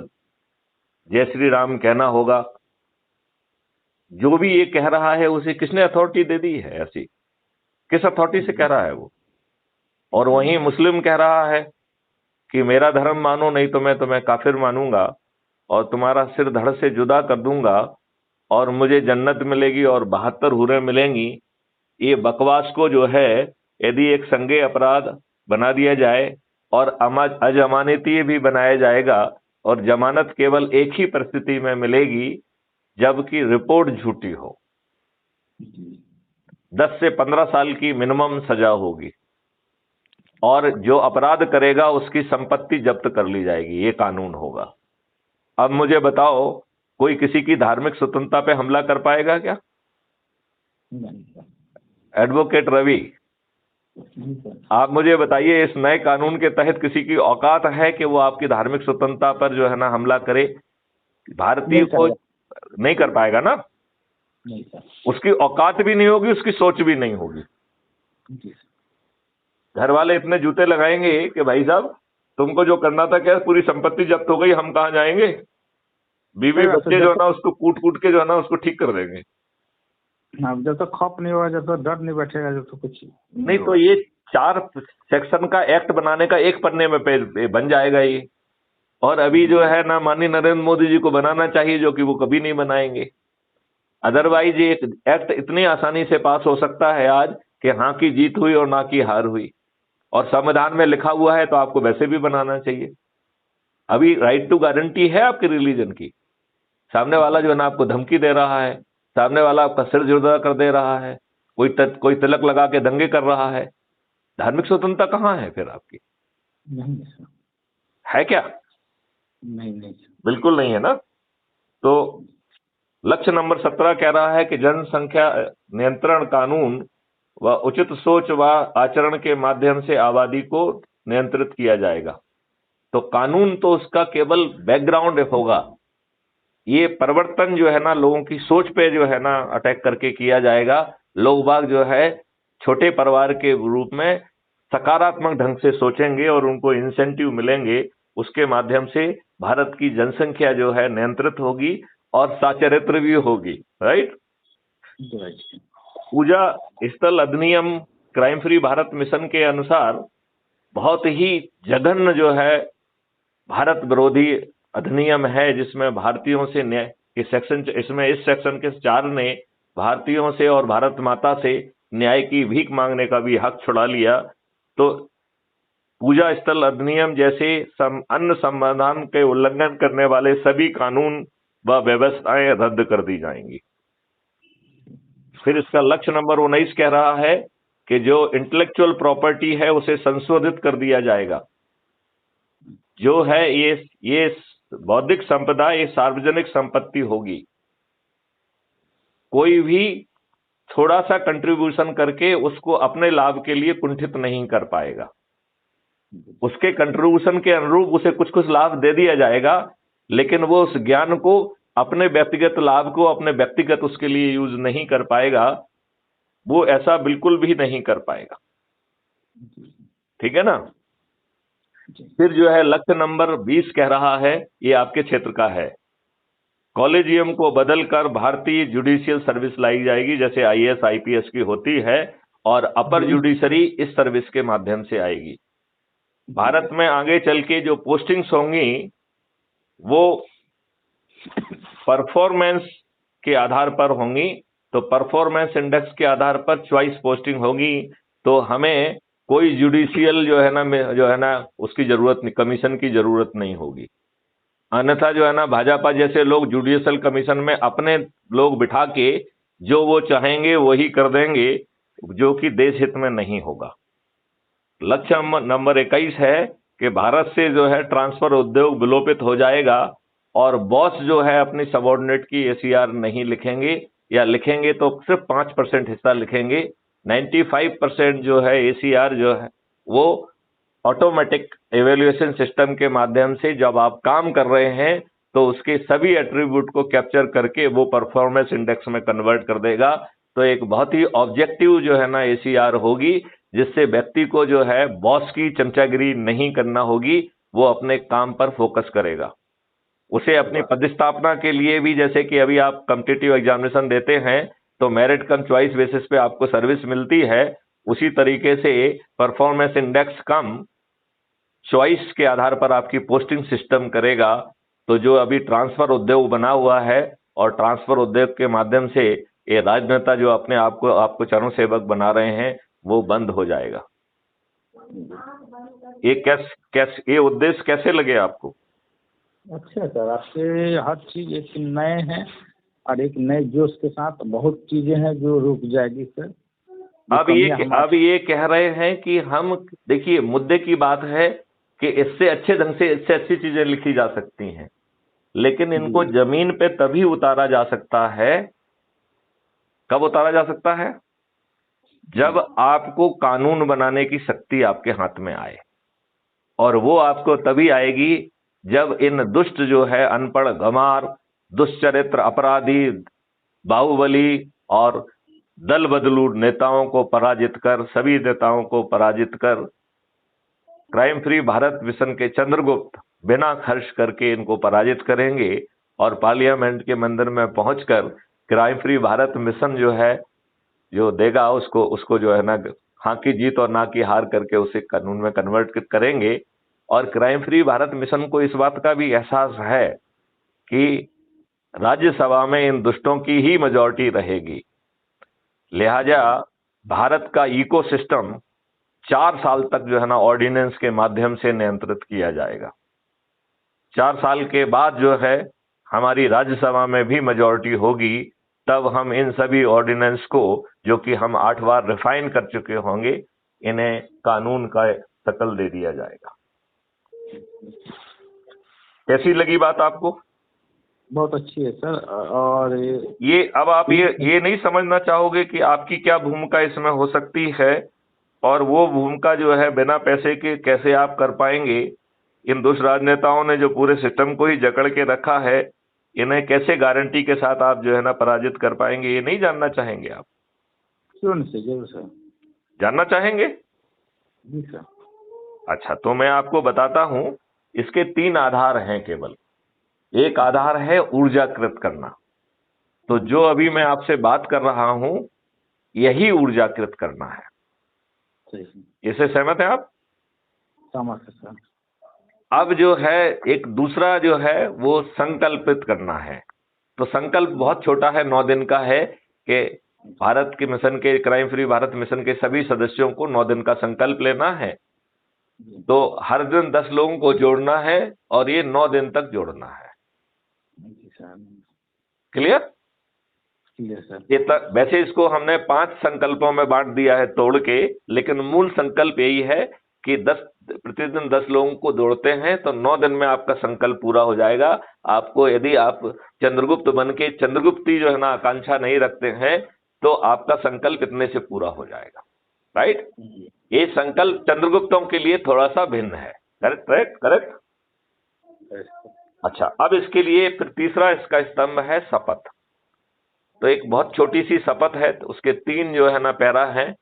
जय श्री राम कहना होगा। जो भी ये कह रहा है उसे किसने अथॉरिटी दे दी है? ऐसी किस अथॉरिटी से कह रहा है वो? और वहीं मुस्लिम कह रहा है कि मेरा धर्म मानो, नहीं तो मैं तुम्हें काफिर मानूंगा और तुम्हारा सिर धड़ से जुदा कर दूंगा और मुझे जन्नत मिलेगी और 72 हुरें मिलेंगी। ये बकवास को जो है यदि एक संज्ञेय अपराध बना दिया जाए और अजमानती भी बनाया जाएगा, और जमानत केवल एक ही परिस्थिति में मिलेगी जबकि रिपोर्ट झूठी हो, 10 से 15 साल की मिनिमम सजा होगी और जो अपराध करेगा उसकी संपत्ति जब्त कर ली जाएगी। ये कानून होगा। अब मुझे बताओ, कोई किसी की धार्मिक स्वतंत्रता पे हमला कर पाएगा क्या? एडवोकेट रवि, आप मुझे बताइए, इस नए कानून के तहत किसी की औकात है कि वो आपकी धार्मिक स्वतंत्रता पर जो है ना हमला करे? भारतीय को नहीं कर पाएगा ना। नहीं सर। उसकी औकात भी नहीं होगी, उसकी सोच भी नहीं होगी। घर वाले इतने जूते लगाएंगे कि भाई साहब तुमको जो करना था क्या, पूरी संपत्ति जब्त हो गई, हम कहाँ जाएंगे? बीवी बच्चे जो है ना उसको कूट कूट के जो है ना उसको ठीक कर देंगे। जब तक खौफ नहीं होगा, जब तक डर नहीं बैठेगा, जब तक कुछ नहीं तो ये 4 सेक्शन का एक्ट बनाने का एक पन्ने में बन जाएगा ये। और अभी जो है ना माननीय नरेंद्र मोदी जी को बनाना चाहिए, जो कि वो कभी नहीं बनाएंगे। अदरवाइज ये एक्ट इतनी आसानी से पास हो सकता है आज कि हाँ की जीत हुई और ना की हार हुई, और संविधान में लिखा हुआ है तो आपको वैसे भी बनाना चाहिए। अभी राइट टू गारंटी है आपके रिलीजन की। सामने वाला जो है ना आपको धमकी दे रहा है, सामने वाला आपका सिर जुदा कर दे रहा है, कोई तिलक लगा के दंगे कर रहा है। धार्मिक स्वतंत्रता कहाँ है फिर आपकी? नहीं सर। है क्या? नहीं बिल्कुल नहीं है ना। तो लक्ष्य नंबर 17 कह रहा है कि जनसंख्या नियंत्रण कानून व उचित सोच व आचरण के माध्यम से आबादी को नियंत्रित किया जाएगा। तो कानून तो उसका केवल बैकग्राउंड होगा। ये परिवर्तन जो है ना लोगों की सोच पे जो है ना अटैक करके किया जाएगा। लोग बाग जो है छोटे परिवार के रूप में सकारात्मक ढंग से सोचेंगे और उनको इंसेंटिव मिलेंगे। उसके माध्यम से भारत की जनसंख्या जो है नियंत्रित होगी और साचरित्र भी होगी। राइट। पूजा स्थल अधिनियम क्राइम फ्री भारत मिशन के अनुसार बहुत ही जघन्य जो है भारत विरोधी अधिनियम है जिसमें भारतीयों से न्याय, इस सेक्शन के 4 ने भारतीयों से और भारत माता से न्याय की भीख मांगने का भी हक छुड़ा लिया। तो पूजा स्थल अधिनियम जैसे अन्य संविधान के उल्लंघन करने वाले सभी कानून व व्यवस्थाएं रद्द कर दी जाएंगी। फिर इसका लक्ष्य नंबर 19 कह रहा है कि जो इंटेलेक्चुअल प्रॉपर्टी है उसे संशोधित कर दिया जाएगा। जो है ये बौद्धिक संपदा ये सार्वजनिक संपत्ति होगी। कोई भी थोड़ा सा कंट्रीब्यूशन करके उसको अपने लाभ के लिए कुंठित नहीं कर पाएगा। उसके कंट्रीब्यूशन के अनुरूप उसे कुछ कुछ लाभ दे दिया जाएगा, लेकिन वो उस ज्ञान को अपने व्यक्तिगत लाभ को अपने व्यक्तिगत उसके लिए यूज नहीं कर पाएगा। वो ऐसा बिल्कुल भी नहीं कर पाएगा। ठीक है ना। फिर जो है लक्ष्य नंबर 20 कह रहा है, ये आपके क्षेत्र का है, कॉलेजियम को बदलकर भारतीय जुडिशियल सर्विस लाई जाएगी, जैसे आईएएस आईपीएस की होती है, और अपर जुडिशरी इस सर्विस के माध्यम से आएगी। भारत में आगे चल के जो पोस्टिंग्स होंगी वो परफॉर्मेंस के आधार पर होंगी। तो परफॉर्मेंस इंडेक्स के आधार पर चॉइस पोस्टिंग होगी। तो हमें कोई जुडिशियल जो है ना उसकी जरूरत नहीं, कमीशन की जरूरत नहीं होगी। अन्यथा जो है ना भाजपा जैसे लोग जुडिशियल कमीशन में अपने लोग बिठा के जो वो चाहेंगे वही कर देंगे, जो कि देश हित में नहीं होगा। लक्ष्य नंबर 21 है कि भारत से जो है ट्रांसफर उद्योग विलोपित हो जाएगा और बॉस जो है अपनी सबऑर्डिनेट की एसीआर नहीं लिखेंगे, या लिखेंगे तो सिर्फ 5% हिस्सा लिखेंगे। 95% जो है एसीआर जो है वो ऑटोमेटिक एवेल्युएशन सिस्टम के माध्यम से जब आप काम कर रहे हैं तो उसके सभी एट्रीब्यूट को कैप्चर करके वो परफॉर्मेंस इंडेक्स में कन्वर्ट कर देगा। तो एक बहुत ही ऑब्जेक्टिव जो है ना एसीआर होगी, जिससे व्यक्ति को जो है बॉस की चमचागिरी नहीं करना होगी, वो अपने काम पर फोकस करेगा। उसे अपनी पदस्थापना के लिए भी, जैसे कि अभी आप कॉम्पिटिटिव एग्जामिनेशन देते हैं तो मेरिट कम चॉइस बेसिस पे आपको सर्विस मिलती है, उसी तरीके से परफॉर्मेंस इंडेक्स कम चॉइस के आधार पर आपकी पोस्टिंग सिस्टम करेगा। तो जो अभी ट्रांसफर उद्योग बना हुआ है और ट्रांसफर उद्योग के माध्यम से ये राजनेता जो अपने आपको चरण सेवक बना रहे हैं वो बंद हो जाएगा। ये उद्देश्य कैसे लगे आपको? अच्छा सर, आपके हर चीज एक नए हैं और एक नए जोश के साथ बहुत चीजें हैं जो रुक जाएगी सर। अब ये कह रहे हैं कि हम देखिए मुद्दे की बात है कि इससे अच्छे ढंग से इससे अच्छी चीजें लिखी जा सकती हैं, लेकिन इनको जमीन पे तभी उतारा जा सकता है। कब उतारा जा सकता है? जब आपको कानून बनाने की शक्ति आपके हाथ में आए, और वो आपको तभी आएगी जब इन दुष्ट जो है अनपढ़ गंवार दुष्चरित्र अपराधी बाहुबली और दल बदलू नेताओं को पराजित कर, सभी नेताओं को पराजित कर, क्राइम फ्री भारत मिशन के चंद्रगुप्त बिना खर्च करके इनको पराजित करेंगे और पार्लियामेंट के मंदिर में पहुंचकर क्राइम फ्री भारत मिशन जो है जो देगा उसको जो है ना हाँ की जीत और ना की हार करके उसे कानून में कन्वर्ट करेंगे। और क्राइम फ्री भारत मिशन को इस बात का भी एहसास है कि राज्यसभा में इन दुष्टों की ही मेजॉरिटी रहेगी, लिहाजा भारत का इकोसिस्टम 4 साल तक जो है ना ऑर्डिनेंस के माध्यम से नियंत्रित किया जाएगा। 4 साल के बाद जो है हमारी राज्यसभा में भी मेजॉरिटी होगी, तब हम इन सभी ऑर्डिनेंस को जो कि हम 8 बार रिफाइन कर चुके होंगे, इन्हें कानून का शकल दे दिया जाएगा। कैसी लगी बात आपको? बहुत अच्छी है सर। और ये अब आप ये नहीं समझना चाहोगे कि आपकी क्या भूमिका इसमें हो सकती है, और वो भूमिका जो है बिना पैसे के कैसे आप कर पाएंगे? इन दुष्ट राजनेताओं ने जो पूरे सिस्टम को ही जकड़ के रखा है, इन्हें कैसे गारंटी के साथ आप जो है ना पराजित कर पाएंगे? ये नहीं जानना चाहेंगे आप? क्यों नहीं, जरूर सर। जानना चाहेंगे? जी सर। अच्छा, तो मैं आपको बताता हूं। इसके 3 आधार हैं केवल। एक आधार है ऊर्जाकृत करना। तो जो अभी मैं आपसे बात कर रहा हूं यही ऊर्जाकृत करना है। इससे सहमत हैं आप? सहमत है सर। अब जो है एक दूसरा जो है वो संकल्पित करना है। तो संकल्प बहुत छोटा है, 9 दिन का है कि भारत के मिशन के, क्राइम फ्री भारत मिशन के सभी सदस्यों को 9 दिन का संकल्प लेना है। तो हर दिन 10 लोगों को जोड़ना है और ये 9 दिन तक जोड़ना है। क्लियर? Clear sir. ये तक वैसे इसको हमने 5 संकल्पों में बांट दिया है तोड़ के, लेकिन मूल संकल्प यही है कि प्रतिदिन 10 लोगों को जोड़ते हैं तो 9 दिन में आपका संकल्प पूरा हो जाएगा। आपको, यदि आप चंद्रगुप्त बन के चंद्रगुप्ती जो है ना आकांक्षा नहीं रखते हैं, तो आपका संकल्प इतने से पूरा हो जाएगा। राइट? ये संकल्प चंद्रगुप्तों के लिए थोड़ा सा भिन्न है। Correct correct correct. अच्छा, अब इसके लिए फिर तीसरा इसका स्तंभ है शपथ। तो एक बहुत छोटी सी शपथ है, तो उसके 3 जो है ना पैरा हैं।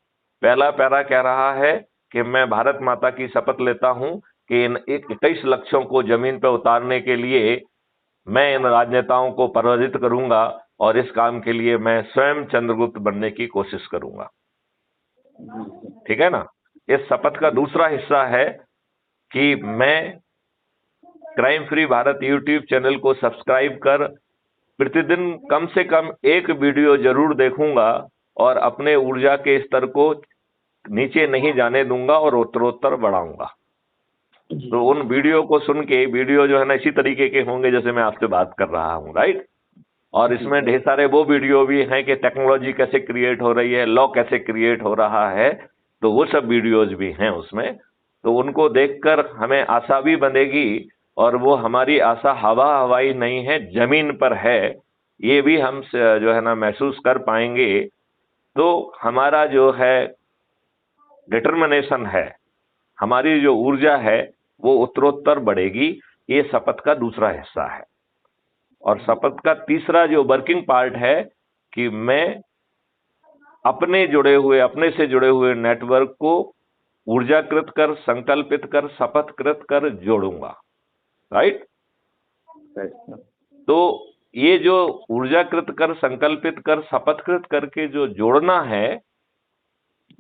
पहला पैरा कह रहा है कि मैं भारत माता की शपथ लेता हूं कि इन 21 लक्ष्यों को जमीन पर उतारने के लिए मैं इन राजनेताओं को पराजित करूंगा और इस काम के लिए मैं स्वयं चंद्रगुप्त बनने की कोशिश करूंगा। ठीक है ना? इस शपथ का दूसरा हिस्सा है कि मैं crime free Bharat YouTube channel को सब्सक्राइब कर प्रतिदिन कम से कम एक वीडियो जरूर देखूंगा और अपने ऊर्जा के स्तर को नीचे नहीं जाने दूंगा और उत्तरोत्तर बढ़ाऊंगा। तो उन वीडियो को सुन के, वीडियो जो है ना इसी तरीके के होंगे जैसे मैं आपसे बात कर रहा हूं। राइट? और इसमें ढेर सारे वो वीडियो भी हैं कि टेक्नोलॉजी कैसे क्रिएट हो रही है, लॉ कैसे क्रिएट हो रहा है, तो वो सब वीडियोज भी हैं उसमें। तो उनको देखकर हमें आशा भी बंधेगी और वो हमारी आशा हवा हवाई नहीं है, जमीन पर है, ये भी हम जो है ना महसूस कर पाएंगे। तो हमारा जो है डिटर्मिनेशन है, हमारी जो ऊर्जा है वो उत्तरोत्तर बढ़ेगी। ये शपथ का दूसरा हिस्सा है। और शपथ का तीसरा जो वर्किंग पार्ट है कि मैं अपने से जुड़े हुए नेटवर्क को ऊर्जाकृत कर, संकल्पित कर, शपथकृत कर जोड़ूंगा। राइट? तो ये जो ऊर्जाकृत कर, संकल्पित कर, शपथकृत करके जो जोड़ना है,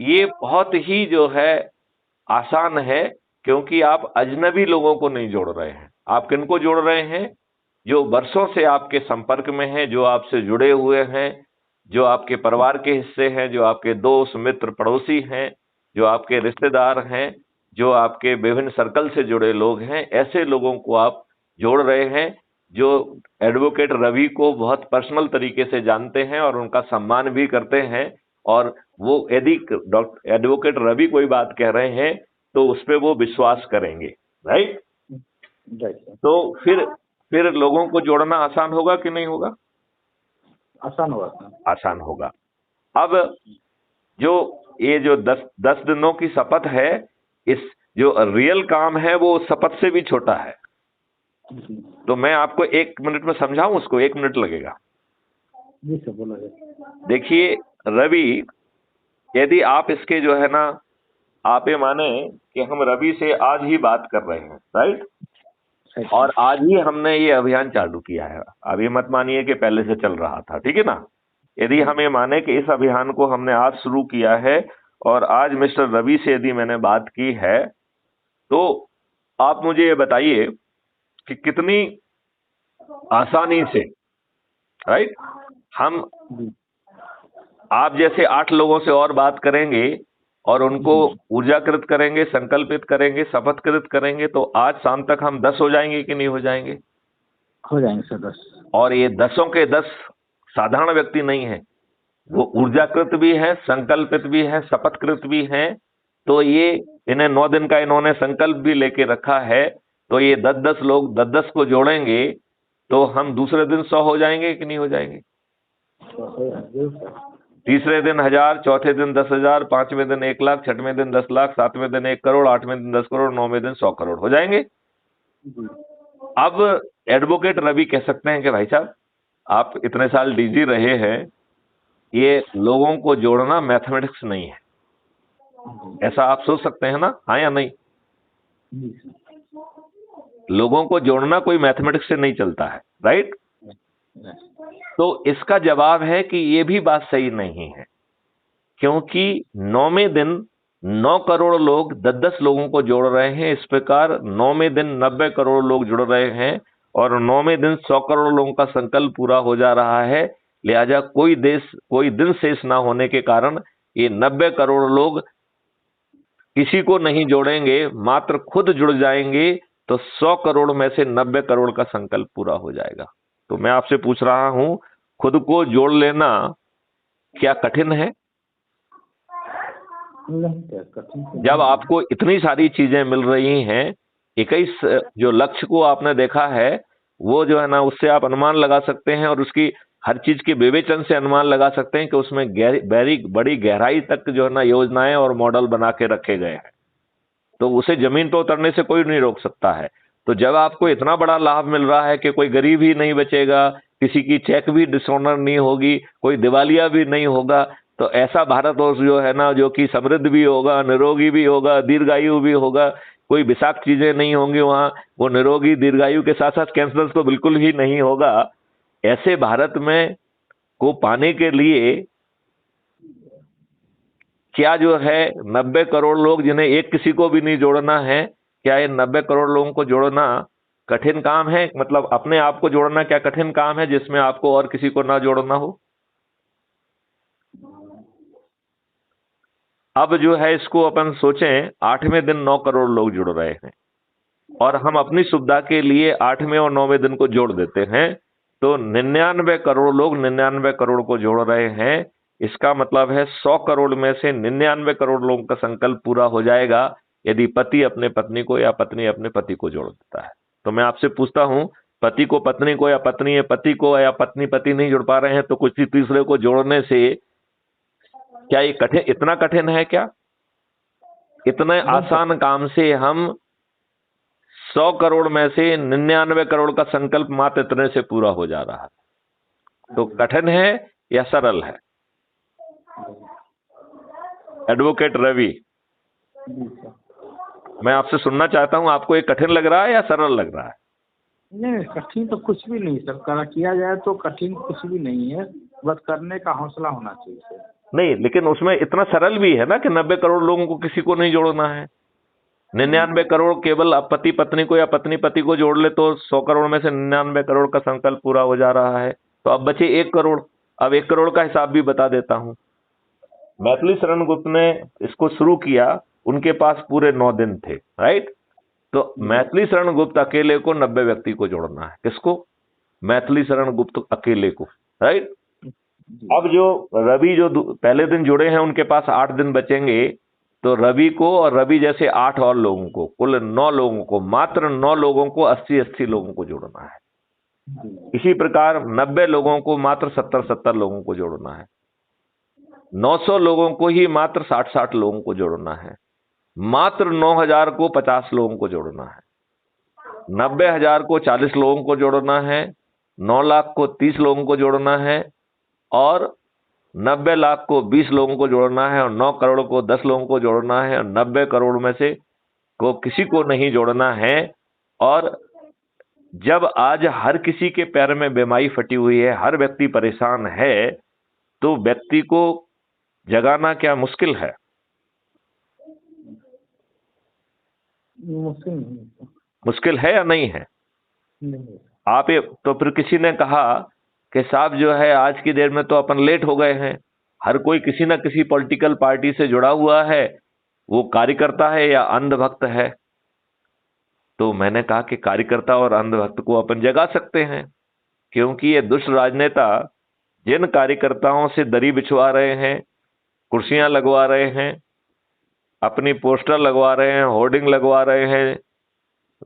ये बहुत ही जो है आसान है, क्योंकि आप अजनबी लोगों को नहीं जोड़ रहे हैं। आप किनको जोड़ रहे हैं? जो वर्षों से आपके संपर्क में हैं, जो आपसे जुड़े हुए हैं, जो आपके परिवार के हिस्से हैं, जो आपके दोस्त मित्र पड़ोसी हैं, जो आपके रिश्तेदार हैं, जो आपके विभिन्न सर्कल से जुड़े लोग हैं, ऐसे लोगों को आप जोड़ रहे हैं जो एडवोकेट रवि को बहुत पर्सनल तरीके से जानते हैं और उनका सम्मान भी करते हैं। और वो यदि एडवोकेट रवि कोई बात कह रहे हैं तो उस पर वो विश्वास करेंगे। राइट? तो फिर लोगों को जोड़ना आसान होगा कि नहीं होगा? आसान होगा। आसान होगा। अब जो ये जो 10 दिनों की शपथ है, इस जो रियल काम है वो शपथ से भी छोटा है। तो मैं आपको 1 मिनट में समझाऊं उसको, 1 मिनट लगेगा। जी सर, बोला। देखिए रवि, यदि आप इसके जो है ना, आप ये माने कि हम रवि से आज ही बात कर रहे हैं। राइट? और आज ही हमने ये अभियान चालू किया है। अब ये मत मानिए कि पहले से चल रहा था। ठीक है ना? यदि हम ये माने कि इस अभियान को हमने आज शुरू किया है और आज मिस्टर रवि से यदि मैंने बात की है, तो आप मुझे ये बताइए कि कितनी आसानी से, राइट, हम आप जैसे 8 लोगों से और बात करेंगे और उनको ऊर्जाकृत करेंगे, संकल्पित करेंगे, शपथकृत करेंगे, तो आज शाम तक हम 10 हो जाएंगे कि नहीं हो जाएंगे? हो जाएंगे सर 10। और ये 10 के 10 साधारण व्यक्ति नहीं है, वो ऊर्जाकृत भी है, संकल्पित भी है, शपथकृत भी है। तो ये इन्हें 9 दिन का इन्होंने संकल्प भी लेके रखा है। तो ये 10-10 लोग 10-10 को जोड़ेंगे तो हम दूसरे दिन 100 हो जाएंगे कि नहीं हो जाएंगे? तीसरे दिन 1000, चौथे दिन 10,000, 5वें दिन 1 लाख, 6वें दिन 10 लाख, 7वें दिन 1 करोड़, 8वें दिन 10 करोड़, 9वें दिन 100 करोड़ हो जाएंगे। अब एडवोकेट रवि कह सकते हैं कि भाई साहब, आप इतने साल डीजी रहे हैं, ये लोगों को जोड़ना मैथमेटिक्स नहीं है, ऐसा आप सोच सकते हैं ना? हाँ या नहीं? लोगों को जोड़ना कोई मैथमेटिक्स से नहीं चलता है। राइट? तो इसका जवाब है कि ये भी बात सही नहीं है, क्योंकि 9वें दिन 9 करोड़ लोग 10-10 लोगों को जोड़ रहे हैं। इस प्रकार 9वें दिन 90 करोड़ लोग जुड़ रहे हैं और 9वें दिन 100 करोड़ लोगों का संकल्प पूरा हो जा रहा है। लिहाजा कोई दिन शेष ना होने के कारण ये 90 करोड़ लोग किसी को नहीं जोड़ेंगे, मात्र खुद जुड़ जाएंगे तो 100 करोड़ में से 90 करोड़ का संकल्प पूरा हो जाएगा। तो मैं आपसे पूछ रहा हूं, खुद को जोड़ लेना क्या कठिन है? नहीं क्या कठिन तो जब नहीं है। आपको इतनी सारी चीजें मिल रही हैं, 21 जो लक्ष्य को आपने देखा है, वो जो है ना, उससे आप अनुमान लगा सकते हैं और उसकी हर चीज के विवेचन से अनुमान लगा सकते हैं कि उसमें बड़ी गहराई तक जो है ना योजनाएं और मॉडल बना के रखे गए हैं। तो उसे जमीन पर उतरने से कोई नहीं रोक सकता है। तो जब आपको इतना बड़ा लाभ मिल रहा है कि कोई गरीब ही नहीं बचेगा, किसी की चेक भी डिसऑनर नहीं होगी, कोई दिवालिया भी नहीं होगा, तो ऐसा भारतवर्ष जो है ना, जो कि समृद्ध भी होगा, निरोगी भी होगा, दीर्घायु भी होगा, कोई विषाक्त चीजें नहीं होंगी वहां, वो निरोगी दीर्घायु के साथ साथ कैंसर तो बिल्कुल ही नहीं होगा। ऐसे भारत में को पाने के लिए क्या जो है 90 करोड़ लोग जिन्हें एक किसी को भी नहीं जोड़ना है, क्या ये 90 करोड़ लोगों को जोड़ना कठिन काम है? मतलब अपने आप को जोड़ना क्या कठिन काम है जिसमें आपको और किसी को ना जोड़ना हो? अब जो है इसको अपन सोचें, 8वें दिन 9 करोड़ लोग जुड़ रहे हैं और हम अपनी सुविधा के लिए 8वें और 9वें दिन को जोड़ देते हैं, तो 99 करोड़ लोग 99 करोड़ को जोड़ रहे हैं। इसका मतलब है 100 करोड़ में से 99 करोड़ लोगों का संकल्प पूरा हो जाएगा यदि पति अपने पत्नी को या पत्नी अपने पति को जोड़ देता है। तो मैं आपसे पूछता हूं, पति को पत्नी को या पत्नी पति को या पत्नी पति नहीं जुड़ पा रहे हैं, तो कुछ तीसरे को जोड़ने से क्या ये इतना कठिन है क्या? इतने आसान काम से हम 100 करोड़ में से 99 करोड़ का संकल्प मात्र इतने से पूरा हो जा रहा है। तो कठिन है या सरल है? एडवोकेट रवि, जी सर। मैं आपसे सुनना चाहता हूं, आपको ये कठिन लग रहा है या सरल लग रहा है? नहीं कठिन तो कुछ भी नहीं सर, किया जाए तो कठिन कुछ भी नहीं है, बस करने का हौसला होना चाहिए सर। नहीं, लेकिन उसमें इतना सरल भी है ना कि 90 करोड़ लोगों को किसी को नहीं जोड़ना है। 99 करोड़ केवल पति पत्नी को या पत्नी पति को जोड़ ले तो 100 करोड़ में से 99 करोड़ का संकल्प पूरा हो जा रहा है। तो अब बचे 1 करोड़। अब 1 करोड़ का हिसाब भी बता देता हूं। मैथिली शरण गुप्त ने इसको शुरू किया, उनके पास पूरे 9 दिन थे, राइट? तो मैथिली शरण गुप्त अकेले को 90 व्यक्ति को जोड़ना है। किसको? मैथिली शरण गुप्त अकेले को, राइट? अब जो रवि जो पहले दिन जुड़े हैं उनके पास 8 दिन बचेंगे, तो रवि को और रवि जैसे 8 और लोगों को, कुल 9 लोगों को, मात्र 9 लोगों को 80-80 लोगों को जोड़ना है। इसी प्रकार 90 लोगों को मात्र 70-70 लोगों को जोड़ना है। 900 लोगों को ही मात्र 60-60 लोगों को जोड़ना है। मात्र 9000 को 50 लोगों को जोड़ना है। 90,000 को 40 लोगों को जोड़ना है। 9 लाख को 30 लोगों को जोड़ना है और 90 लाख को 20 लोगों को जोड़ना है और 9 करोड़ को 10 लोगों को जोड़ना है और 90 करोड़ में से को किसी को नहीं जोड़ना है। और जब आज हर किसी के पैर में बीमारी फटी हुई है, हर व्यक्ति परेशान है, तो व्यक्ति को जगाना क्या मुश्किल है? मुश्किल नहीं। मुश्किल है या नहीं है? नहीं। आप ये तो फिर किसी ने कहा कि साहब जो है आज की डेट में तो अपन लेट हो गए हैं, हर कोई किसी ना किसी पॉलिटिकल पार्टी से जुड़ा हुआ है, वो कार्यकर्ता है या अंधभक्त है। तो मैंने कहा कि कार्यकर्ता और अंधभक्त को अपन जगा सकते हैं, क्योंकि ये दुष्ट राजनेता जिन कार्यकर्ताओं से दरी बिछवा रहे हैं, कुर्सियां लगवा रहे हैं, अपनी पोस्टर लगवा रहे हैं, होर्डिंग लगवा रहे हैं,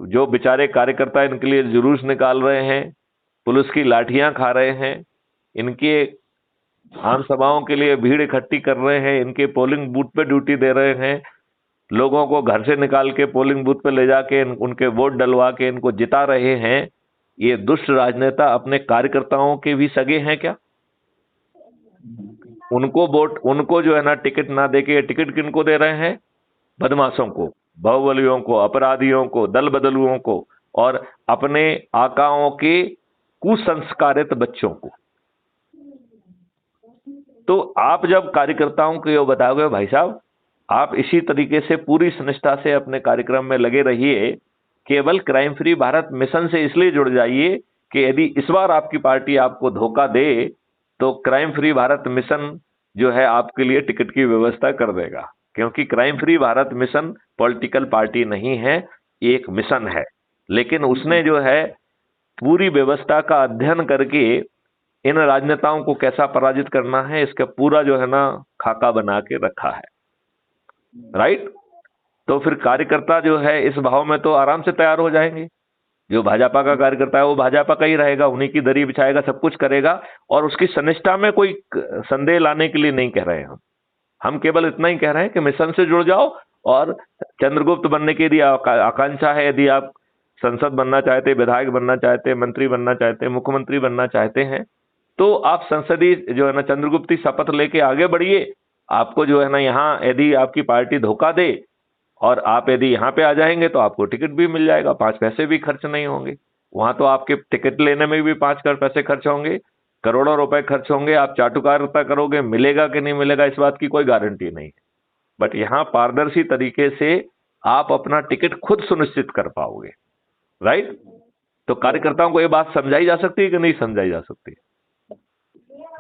जो बेचारे कार्यकर्ता इनके लिए जुलूस निकाल रहे हैं, पुलिस की लाठियां खा रहे हैं, इनके आम सभाओं के लिए भीड़ इकट्ठी कर रहे हैं, इनके पोलिंग बूथ पे ड्यूटी दे रहे हैं, लोगों को घर से निकाल के पोलिंग बूथ पे ले जाके उनके वोट डलवा के इनको जिता रहे हैं। ये दुष्ट राजनेता अपने कार्यकर्ताओं के भी सगे हैं क्या? उनको जो है ना टिकट ना देके, टिकट किनको दे रहे हैं? बदमाशों को, बाहुबलियों को, अपराधियों को, दल बदलुओं को और अपने आकाओं के कुसंस्कारित बच्चों को। तो आप जब कार्यकर्ताओं को ये बताओगे भाई साहब आप इसी तरीके से पूरी निष्ठा से अपने कार्यक्रम में लगे रहिए। केवल क्राइम फ्री भारत मिशन से इसलिए जुड़ जाइए कि यदि इस बार आपकी पार्टी आपको धोखा दे तो क्राइम फ्री भारत मिशन जो है आपके लिए टिकट की व्यवस्था कर देगा, क्योंकि crime free Bharat mission political party नहीं है, एक मिशन है। लेकिन उसने जो है पूरी व्यवस्था का अध्ययन करके इन राजनेताओं को कैसा पराजित करना है इसका पूरा जो है ना खाका बना के रखा है। राइट? तो फिर कार्यकर्ता जो है इस भाव में तो आराम से तैयार हो जाएंगे। जो भाजपा का कार्यकर्ता है वो भाजपा का ही रहेगा, उन्हीं की दरी बिछाएगा, सब कुछ करेगा, और उसकी सनिष्ठा में कोई संदेह लाने के लिए नहीं कह रहे हैं हम केवल इतना ही कह रहे हैं कि मिशन से जुड़ जाओ, और चंद्रगुप्त बनने की यदि आकांक्षा है, यदि आप संसद बनना चाहते, विधायक बनना चाहते, मंत्री बनना चाहते, मुख्यमंत्री बनना चाहते हैं, तो आप संसदीय जो है ना चंद्रगुप्ती शपथ लेके आगे बढ़िए। आपको जो है ना यहाँ यदि आपकी पार्टी धोखा दे और आप यदि यहाँ पे आ जाएंगे तो आपको टिकट भी मिल जाएगा, 5 पैसे भी खर्च नहीं होंगे। वहां तो आपके टिकट लेने में भी 5 पैसे खर्च होंगे, करोड़ों रुपए खर्च होंगे, आप चाटुकारिता करोगे, मिलेगा कि नहीं मिलेगा इस बात की कोई गारंटी नहीं है। बट यहाँ पारदर्शी तरीके से आप अपना टिकट खुद सुनिश्चित कर पाओगे। राइट? तो कार्यकर्ताओं को ये बात समझाई जा सकती है कि नहीं समझाई जा सकती?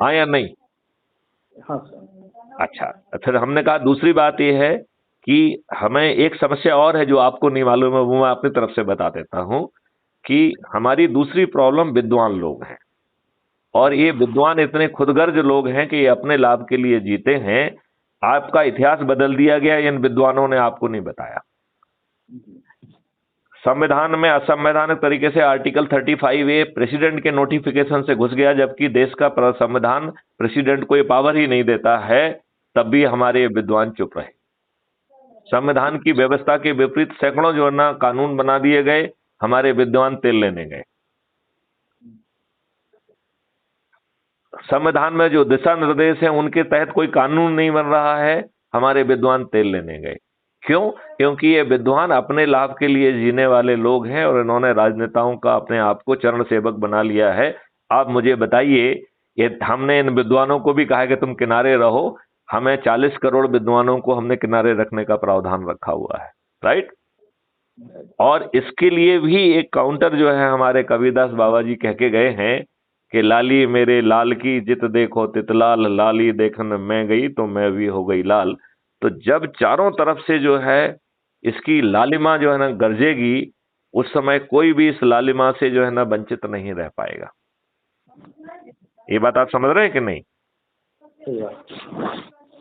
हाँ या नहीं? हाँ सर। अच्छा, फिर हमने कहा दूसरी बात यह है कि हमें एक समस्या और है जो आपको नहीं मालूम है, वो मैं अपनी तरफ से बता देता हूं कि हमारी दूसरी प्रॉब्लम विद्वान लोग हैं, और ये विद्वान इतने खुदगर्ज लोग हैं कि ये अपने लाभ के लिए जीते हैं। आपका इतिहास बदल दिया गया, इन विद्वानों ने आपको नहीं बताया। संविधान में असंवैधानिक तरीके से आर्टिकल 35A प्रेसिडेंट के नोटिफिकेशन से घुस गया, जबकि देश का संविधान प्रेसिडेंट को ये पावर ही नहीं देता है, तब भी हमारे विद्वान चुप रहे। संविधान की व्यवस्था के विपरीत सैकड़ों जो है ना कानून बना दिए गए, हमारे विद्वान तेल लेने गए। संविधान में जो दिशा निर्देश हैं उनके तहत कोई कानून नहीं बन रहा है, हमारे विद्वान तेल लेने गए। क्यों? क्योंकि ये विद्वान अपने लाभ के लिए जीने वाले लोग हैं और इन्होंने राजनेताओं का अपने आप को चरण सेवक बना लिया है। आप मुझे बताइए, ये हमने इन विद्वानों को भी कहा है कि तुम किनारे रहो, हमें 40 करोड़ विद्वानों को हमने किनारे रखने का प्रावधान रखा हुआ है। राइट? और इसके लिए भी एक काउंटर जो है हमारे कबीरदास बाबा जी कह के गए हैं कि लाली मेरे लाल की जित देखो तितलाल, लाली देखन मैं गई तो मैं भी हो गई लाल। तो जब चारों तरफ से जो है इसकी लालिमा जो है ना गरजेगी, उस समय कोई भी इस लालिमा से जो है ना वंचित नहीं रह पाएगा। ये बात आप समझ रहे हैं कि नहीं?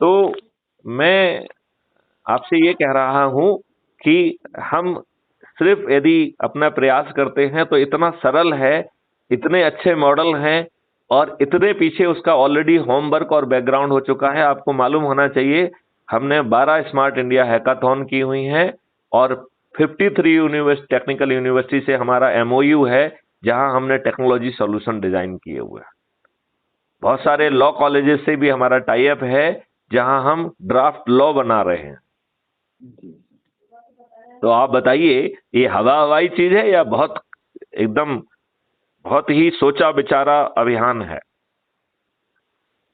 तो मैं आपसे ये कह रहा हूं कि हम सिर्फ यदि अपना प्रयास करते हैं तो इतना सरल है, इतने अच्छे मॉडल हैं, और इतने पीछे उसका ऑलरेडी होमवर्क और बैकग्राउंड हो चुका है। आपको मालूम होना चाहिए, हमने 12 स्मार्ट इंडिया हैकाथॉन की हुई हैं, और 53 टेक्निकल यूनिवर्सिटी से हमारा MOU है, जहां हमने टेक्नोलॉजी सॉल्यूशन डिजाइन किए हुए हैं। बहुत सारे लॉ कॉलेजेस से भी हमारा टाई अप है, जहां हम ड्राफ्ट लॉ बना रहे हैं। तो आप बताइए, ये हवाई चीज है या बहुत एकदम बहुत ही सोचा विचारा अभियान है?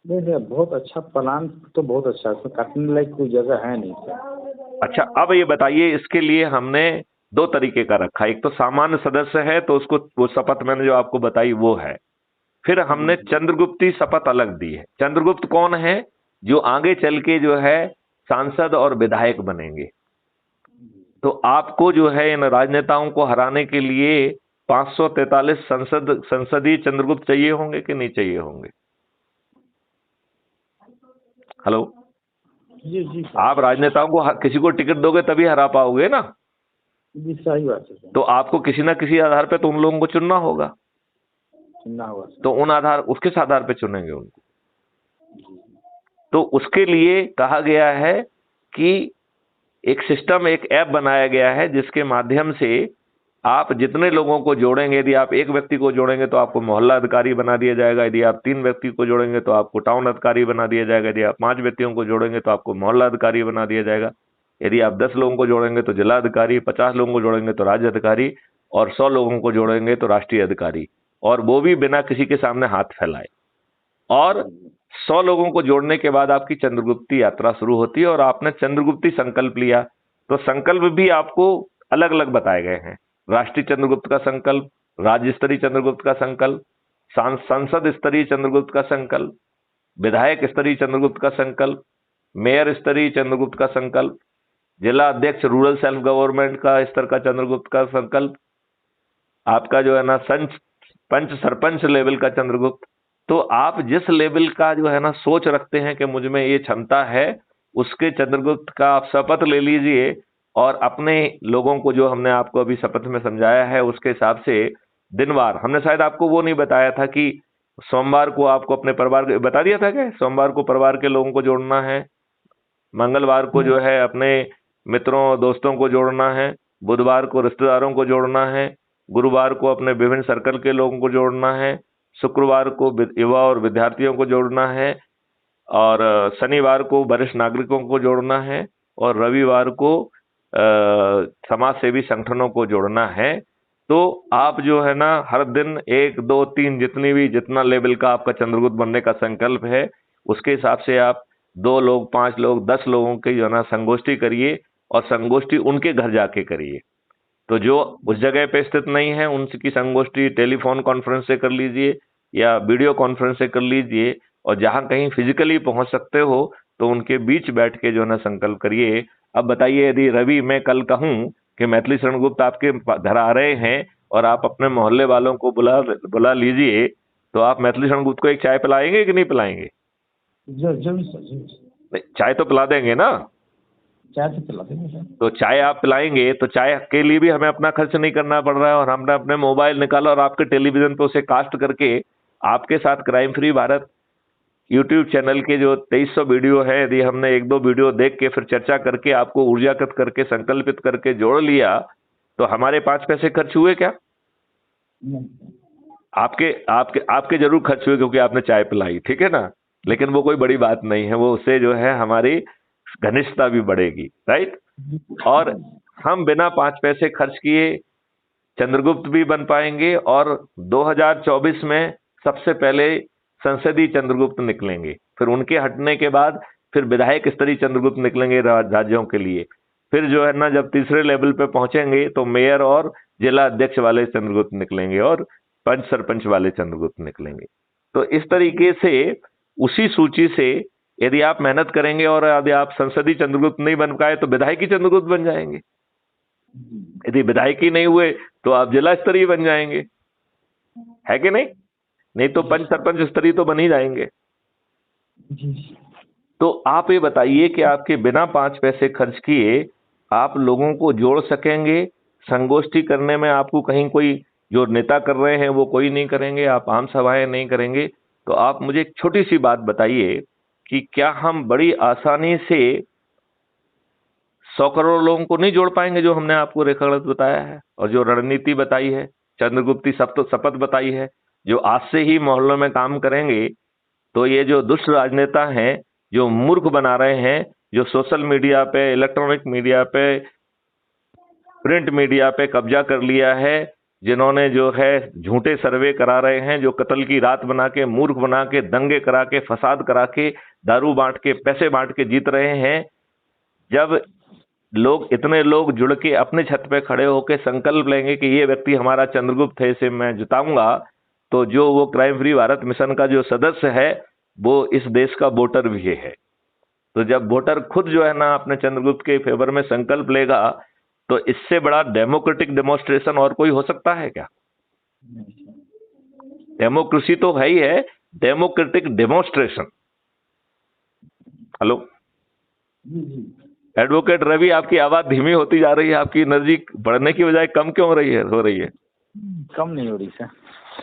नहीं, बहुत अच्छा प्लान, तो बहुत अच्छा है, इसमें काटने लायक कोई जगह है नहीं सर। अच्छा, अब ये बताइए, इसके लिए हमने 2 तरीके का रखा। एक तो सामान्य सदस्य है, तो उसको वो शपथ मैंने जो आपको बताई वो है। फिर हमने चंद्रगुप्ती शपथ अलग दी है। चंद्रगुप्त कौन है? जो आगे चल के जो है सांसद और विधायक बनेंगे। तो आपको जो है इन राजनेताओं को हराने के लिए 543 संसदीय चंद्रगुप्त चाहिए होंगे कि नहीं चाहिए होंगे? हेलो जी जी। आप राजनेताओं को किसी को टिकट दोगे तभी हरा पाओगे ना? जी सही बात है। तो आपको किसी ना किसी आधार पे तो उन लोगों को चुनना होगा। तो उन उसके आधार पे चुनेंगे उनको। तो उसके लिए कहा गया है कि एक सिस्टम, एक ऐप बनाया गया है, जिसके माध्यम से आप जितने लोगों को जोड़ेंगे, यदि आप 1 व्यक्ति को जोड़ेंगे तो आपको मोहल्ला अधिकारी बना दिया जाएगा, यदि आप 3 व्यक्ति को जोड़ेंगे तो आपको टाउन अधिकारी बना दिया जाएगा, यदि आप 5 व्यक्तियों को जोड़ेंगे तो आपको मोहल्ला अधिकारी बना दिया जाएगा, यदि आप 10 लोगों को जोड़ेंगे तो जिला अधिकारी, 50 लोगों को जोड़ेंगे तो राज्य अधिकारी, और 100 लोगों को जोड़ेंगे तो राष्ट्रीय अधिकारी, और वो भी बिना किसी के सामने हाथ फैलाए। और 100 लोगों को जोड़ने के बाद आपकी चंद्रगुप्ती यात्रा शुरू होती है और आपने चंद्रगुप्ती संकल्प लिया। तो संकल्प भी आपको अलग अलग बताए गए हैं। राष्ट्रीय चंद्रगुप्त का संकल्प, राज्य स्तरीय चंद्रगुप्त का संकल्प, संसद स्तरीय चंद्रगुप्त का संकल्प, विधायक स्तरीय चंद्रगुप्त का संकल्प, मेयर स्तरीय चंद्रगुप्त का संकल्प, जिला अध्यक्ष रूरल सेल्फ गवर्नमेंट का स्तर का चंद्रगुप्त का संकल्प, आपका जो है ना पंच सरपंच लेवल का चंद्रगुप्त। तो आप जिस लेवल का जो है ना सोच रखते हैं कि मुझ में ये क्षमता है, उसके चंद्रगुप्त का आप शपथ ले लीजिए और अपने लोगों को, जो हमने आपको अभी शपथ में समझाया है, उसके हिसाब से दिनवार, हमने शायद आपको वो नहीं बताया था कि सोमवार को आपको अपने परिवार के, बता दिया था क्या, सोमवार को परिवार के लोगों को जोड़ना है, मंगलवार को जो है अपने मित्रों दोस्तों को जोड़ना है, बुधवार को रिश्तेदारों को जोड़ना है, गुरुवार को अपने विभिन्न सर्कल के लोगों को जोड़ना है, शुक्रवार को युवा और विद्यार्थियों को जोड़ना है, और शनिवार को वरिष्ठ नागरिकों को जोड़ना है, और रविवार को समाज सेवी संगठनों को जोड़ना है। तो आप जो है ना हर दिन 1, 2, 3 जितना लेवल का आपका चंद्रगुप्त बनने का संकल्प है, उसके हिसाब से आप 2 लोग, 5 लोग, 10 लोगों की जो है ना संगोष्ठी करिए, और संगोष्ठी उनके घर जाके करिए। तो जो उस जगह पे स्थित नहीं है, उनकी संगोष्ठी टेलीफोन कॉन्फ्रेंस से कर लीजिए या वीडियो कॉन्फ्रेंस से कर लीजिए, और जहां कहीं फिजिकली पहुंच सकते हो तो उनके बीच बैठ के जो है ना संकल्प करिए। अब बताइए, यदि रवि मैं कल कहूं कि मैथिली शरण गुप्त आपके घर आ रहे हैं और आप अपने मोहल्ले वालों को बुला लीजिए, तो आप मैथिली शरण गुप्त को एक चाय पिलाएंगे कि नहीं पिलाएंगे? जरूर सर। चाय तो पिला देंगे ना? चाय तो पिला देंगे सर। तो चाय आप पिलाएंगे तो चाय के लिए भी हमें अपना खर्च नहीं करना पड़ रहा है, और हमने अपने मोबाइल निकाला और आपके टेलीविजन पे उसे कास्ट करके आपके साथ crime free Bharat YouTube channel के जो 2300 वीडियो है, यदि हमने 1-2 वीडियो देख के फिर चर्चा करके आपको ऊर्जागत करके संकल्पित करके जोड़ लिया, तो हमारे 5 पैसे खर्च हुए क्या? आपके आपके आपके जरूर खर्च हुए, क्योंकि आपने चाय पिलाई, ठीक है ना, लेकिन वो कोई बड़ी बात नहीं है, वो उससे जो है हमारी घनिष्ठता भी बढ़ेगी, राइट। और हम बिना 5 पैसे खर्च किए चंद्रगुप्त भी बन पाएंगे, और 2024 में सबसे पहले संसदीय चंद्रगुप्त निकलेंगे, फिर उनके हटने के बाद फिर विधायक स्तरीय चंद्रगुप्त निकलेंगे राज्यों के लिए, फिर जो है ना जब तीसरे लेवल पे पहुंचेंगे तो मेयर और जिला अध्यक्ष वाले चंद्रगुप्त निकलेंगे, और पंच सरपंच वाले चंद्रगुप्त निकलेंगे। तो इस तरीके से उसी सूची से यदि आप मेहनत करेंगे और यदि आप संसदीय चंद्रगुप्त नहीं बन पाए तो विधायकी चंद्रगुप्त बन जाएंगे, यदि विधायकी नहीं हुए तो आप जिला स्तरीय बन जाएंगे, है कि नहीं? नहीं तो पंच सरपंच स्तरीय तो बन ही जाएंगे। तो आप ये बताइए कि आपके बिना 5 पैसे खर्च किए आप लोगों को जोड़ सकेंगे? संगोष्ठी करने में आपको कहीं कोई, जो नेता कर रहे हैं वो कोई नहीं करेंगे, आप आम सभाएं नहीं करेंगे, तो आप मुझे एक छोटी सी बात बताइए कि क्या हम बड़ी आसानी से 100 करोड़ लोगों को नहीं जोड़ पाएंगे, जो हमने आपको रेखागणित बताया है और जो रणनीति बताई है, चंद्रगुप्ती शपथ बताई है, जो आज से ही मोहल्लों में काम करेंगे, तो ये जो दुष्ट राजनेता हैं, जो मूर्ख बना रहे हैं, जो सोशल मीडिया पे, इलेक्ट्रॉनिक मीडिया पे, प्रिंट मीडिया पे कब्जा कर लिया है, जिन्होंने जो है झूठे सर्वे करा रहे हैं, जो कत्ल की रात बना के, मूर्ख बना के, दंगे करा के, फसाद करा के, दारू बांट के, पैसे बांट के जीत रहे हैं, जब इतने लोग जुड़ के अपने छत पे खड़े होकर संकल्प लेंगे कि ये व्यक्ति हमारा चंद्रगुप्त है, इसे मैं जिताऊंगा, तो जो वो क्राइम फ्री भारत मिशन का जो सदस्य है वो इस देश का वोटर भी है। तो जब वोटर खुद जो है ना अपने चंद्रगुप्त के फेवर में संकल्प लेगा, तो इससे बड़ा डेमोक्रेटिक डेमोन्स्ट्रेशन और कोई हो सकता है क्या? डेमोक्रेसी तो है ही है, democratic demonstration. Hello advocate Ravi, आपकी आवाज धीमी होती जा रही है, आपकी एनर्जी बढ़ने की बजाय कम क्यों हो रही है? कम नहीं हो रही सर।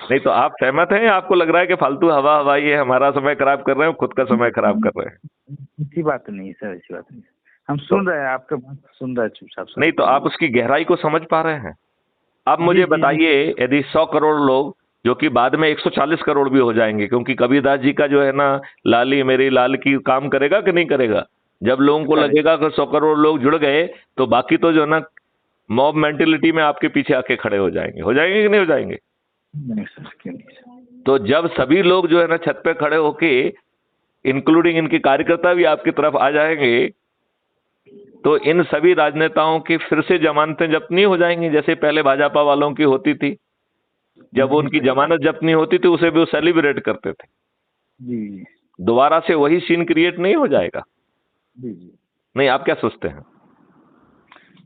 नहीं तो आप सहमत हैं, आपको लग रहा है कि फालतू हवा हवाई है, हमारा समय खराब कर रहे हैं, खुद का समय खराब कर रहे हैं? ऐसी बात नहीं सर, ऐसी बात नहीं, हम सुन रहे हैं, आपके बात सुन रहे हैं चुपचाप। नहीं तो आप उसकी गहराई को समझ पा रहे हैं? अब मुझे बताइए, यदि 100 करोड़ लोग, जो कि बाद में 140 करोड़ भी हो जाएंगे, क्योंकि कबीरदास जी का जो है ना लाली मेरी लाल की काम करेगा कि नहीं करेगा? जब लोगों को लगेगा कि 100 करोड़ लोग जुड़ गए, तो बाकी तो जो है ना मॉब मेंटेलिटी में आपके पीछे आके खड़े हो जाएंगे कि नहीं हो जाएंगे? नहीं सर, क्यों नहीं सर। तो जब सभी लोग जो है ना छत पे खड़े होके इंक्लूडिंग इनके कार्यकर्ता भी आपकी तरफ आ जाएंगे, तो इन सभी राजनेताओं की फिर से जमानतें जब्त नहीं हो जाएंगी, जैसे पहले भाजपा वालों की होती थी। जब उनकी जमानत जब्त नहीं होती थी उसे भी वो सेलिब्रेट करते थे। जी दोबारा से वही सीन क्रिएट नहीं हो जाएगा? जी जी। नहीं, आप क्या सोचते हैं?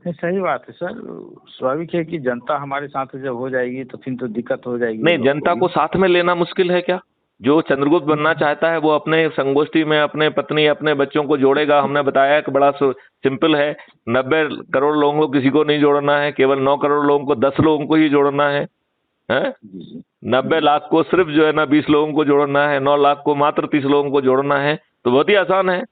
नहीं, सही बात है सर। स्वाभाविक है कि जनता हमारे साथ जब हो जाएगी तो फिर तो दिक्कत हो जाएगी नहीं, लोग जनता को साथ में लेना मुश्किल है क्या? जो चंद्रगुप्त बनना चाहता है वो अपने संगोष्ठी में अपने पत्नी अपने बच्चों को जोड़ेगा। हमने बताया कि बड़ा सिंपल है, 90 करोड़ लोगों को किसी को नहीं जोड़ना है, केवल 9 करोड़ लोगों को 10 लोगों को ही जोड़ना है। 90 लाख को सिर्फ जो है ना 20 लोगों को जोड़ना है, 9 लाख को मात्र 30 लोगों को जोड़ना है, तो बहुत ही आसान है।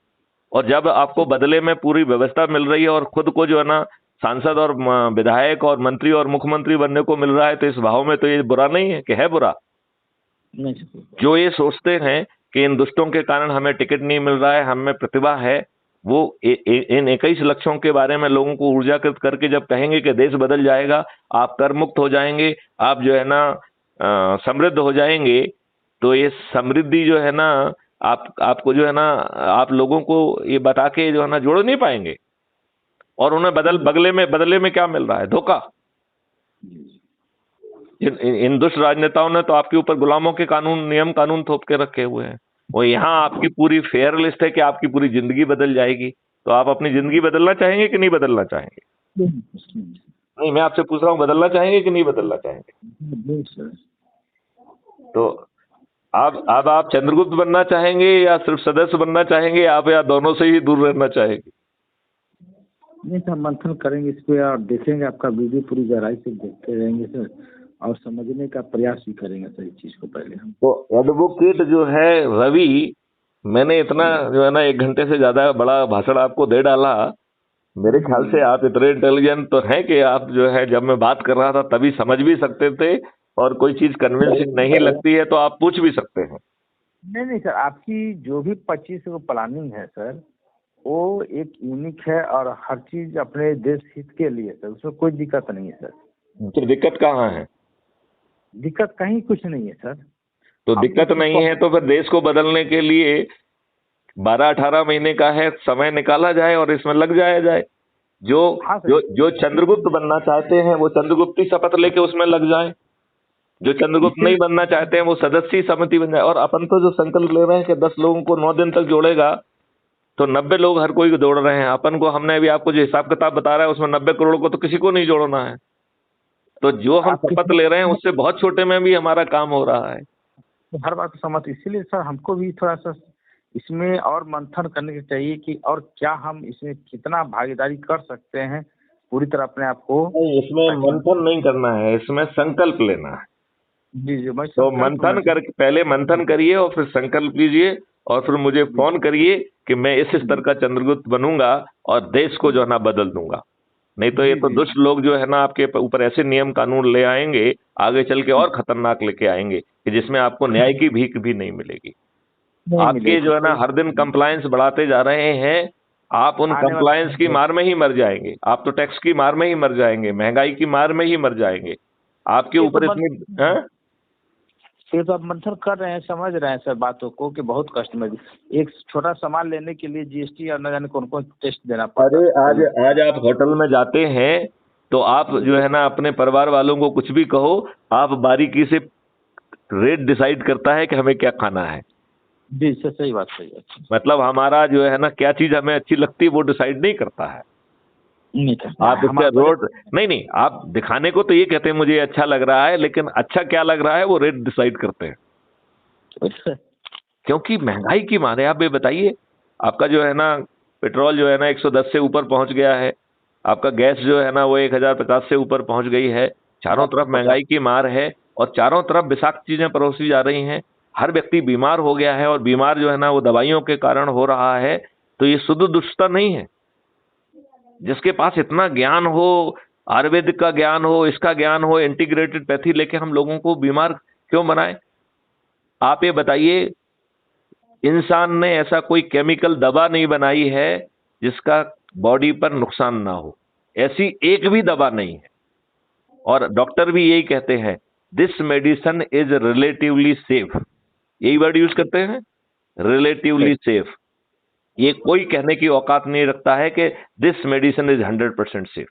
और जब आपको बदले में पूरी व्यवस्था मिल रही है और खुद को जो है ना सांसद और विधायक और मंत्री और मुख्यमंत्री बनने को मिल रहा है, तो इस भाव में तो ये बुरा नहीं है कि है बुरा। जो ये सोचते हैं कि इन दुष्टों के कारण हमें टिकट नहीं मिल रहा है, हमें प्रतिभा है, वो इन 21 लक्ष्यों के बारे में लोगों को ऊर्जाकृत करके जब कहेंगे कि देश बदल जाएगा, आप कर मुक्त हो जाएंगे, आप जो है ना समृद्ध हो जाएंगे, तो ये समृद्धि जो है ना आपको जो है ना आप लोगों को ये बता के जो है ना जोड़ नहीं पाएंगे। और उन्हें बदले में क्या मिल रहा है? धोखा। इन दुष्ट राजनेताओं ने तो आपके ऊपर गुलामों के नियम कानून थोप के रखे हुए हैं। वो यहाँ आपकी पूरी फेयर लिस्ट है कि आपकी पूरी जिंदगी बदल जाएगी। तो आप अपनी जिंदगी बदलना चाहेंगे कि नहीं बदलना चाहेंगे? नहीं, मैं आपसे पूछ रहा हूँ, बदलना चाहेंगे कि नहीं बदलना चाहेंगे? तो आप चंद्रगुप्त बनना चाहेंगे या सिर्फ सदस्य बनना चाहेंगे आप, या दोनों से ही दूर रहना चाहेंगे? नहीं सर, मंथन करेंगे इस पे और देखेंगे, आपका वीडियो पूरी गहराई से देखते रहेंगे सर, और समझने का प्रयास भी करेंगे सर इस चीज को पहले हम। तो एडवोकेट जो है रवि, मैंने इतना जो है ना 1 घंटे से ज्यादा बड़ा भाषण आपको दे डाला। मेरे ख्याल से आप इतने इंटेलिजेंट तो हैं कि आप जो है जब मैं बात कर रहा था तभी समझ भी सकते थे, और कोई चीज कन्विंसिंग नहीं लगती है तो आप पूछ भी सकते हैं। नहीं सर, आपकी जो भी 25 को प्लानिंग है सर, वो एक यूनिक है और हर चीज अपने देश हित के लिए सर, उसमें कोई दिक्कत नहीं है सर। तो दिक्कत कहाँ है? दिक्कत कहीं कुछ नहीं है सर। तो दिक्कत नहीं है तो फिर देश को बदलने के लिए 12-18 महीने का है समय निकाला जाए और इसमें लग जाया जाए। जो चंद्रगुप्त बनना चाहते हैं वो चंद्रगुप्ती शपथ लेके उसमें लग जाए, जो चंद्रगुप्त नहीं बनना चाहते हैं वो सदस्य समिति बन जाए। और अपन तो जो संकल्प ले रहे हैं कि 10 लोगों को 9 दिन तक जोड़ेगा, तो 90 लोग हर कोई को जोड़ रहे हैं। अपन को हमने अभी आपको जो हिसाब किताब बता रहा है उसमें 90 करोड़ को तो किसी को नहीं जोड़ना है। तो जो हम शपथ ले रहे हैं उससे बहुत छोटे में भी हमारा काम हो रहा है। हर बात समझ, इसीलिए सर हमको भी थोड़ा सा इसमें और मंथन करने की चाहिए कि और क्या हम इसमें कितना भागीदारी कर सकते हैं पूरी तरह अपने आप को। इसमें मंथन नहीं करना है, इसमें संकल्प लेना है। जी तो मंथन करके पहले मंथन करिए और फिर संकल्प लीजिए और फिर मुझे फोन करिए कि मैं इस स्तर का चंद्रगुप्त बनूंगा और देश को जो है ना बदल दूंगा। नहीं तो ये तो दुष्ट लोग जो है ना आपके ऊपर ऐसे नियम कानून ले आएंगे आगे चल के और खतरनाक लेके आएंगे कि जिसमें आपको न्याय की भीख भी नहीं मिलेगी। आपके जो है ना हर दिन कंप्लायंस बढ़ाते जा रहे हैं, आप उन कंप्लायंस की मार में ही मर जाएंगे। आप तो टैक्स की मार में ही मर जाएंगे, महंगाई की मार में ही मर जाएंगे। आपके ऊपर इतनी ये तो आप मंथन कर रहे हैं, समझ रहे हैं सर बातों को कि बहुत कष्ट में एक छोटा सामान लेने के लिए जीएसटी और न जाने कौन कौन टेस्ट देना पड़ता है। अरे आज आप होटल में जाते हैं तो आप जो है ना अपने परिवार वालों को कुछ भी कहो, आप बारीकी से रेट डिसाइड करता है कि हमें क्या खाना है। जी सर, सही बात, सही बात। मतलब हमारा जो है ना क्या चीज हमें अच्छी लगती है वो डिसाइड नहीं करता है। आप इसका रोड नहीं आप दिखाने को तो ये कहते हैं मुझे अच्छा लग रहा है, लेकिन अच्छा क्या लग रहा है वो रेट डिसाइड करते हैं। क्योंकि महंगाई की मार है। आप ये बताइए, आपका जो है ना पेट्रोल जो है ना 110 से ऊपर पहुंच गया है, आपका गैस जो है ना वो 1050 से ऊपर पहुंच गई है। चारों तरफ महंगाई की मार है और चारों तरफ विषाक्त चीजें परोसी जा रही हैं। हर व्यक्ति बीमार हो गया है और बीमार जो है ना वो दवाइयों के कारण हो रहा है। तो ये शुद्ध दुष्टता नहीं है। जिसके पास इतना ज्ञान हो, आयुर्वेदिक का ज्ञान हो, इसका ज्ञान हो, इंटीग्रेटेड पैथी लेके हम लोगों को बीमार क्यों बनाए? आप ये बताइए, इंसान ने ऐसा कोई केमिकल दवा नहीं बनाई है जिसका बॉडी पर नुकसान ना हो। ऐसी एक भी दवा नहीं है। और डॉक्टर भी यही कहते हैं, this medicine is relatively safe, यही वर्ड यूज करते हैं। Relatively safe. ये कोई कहने की औकात नहीं रखता है कि दिस मेडिसिन इज 100% सेफ,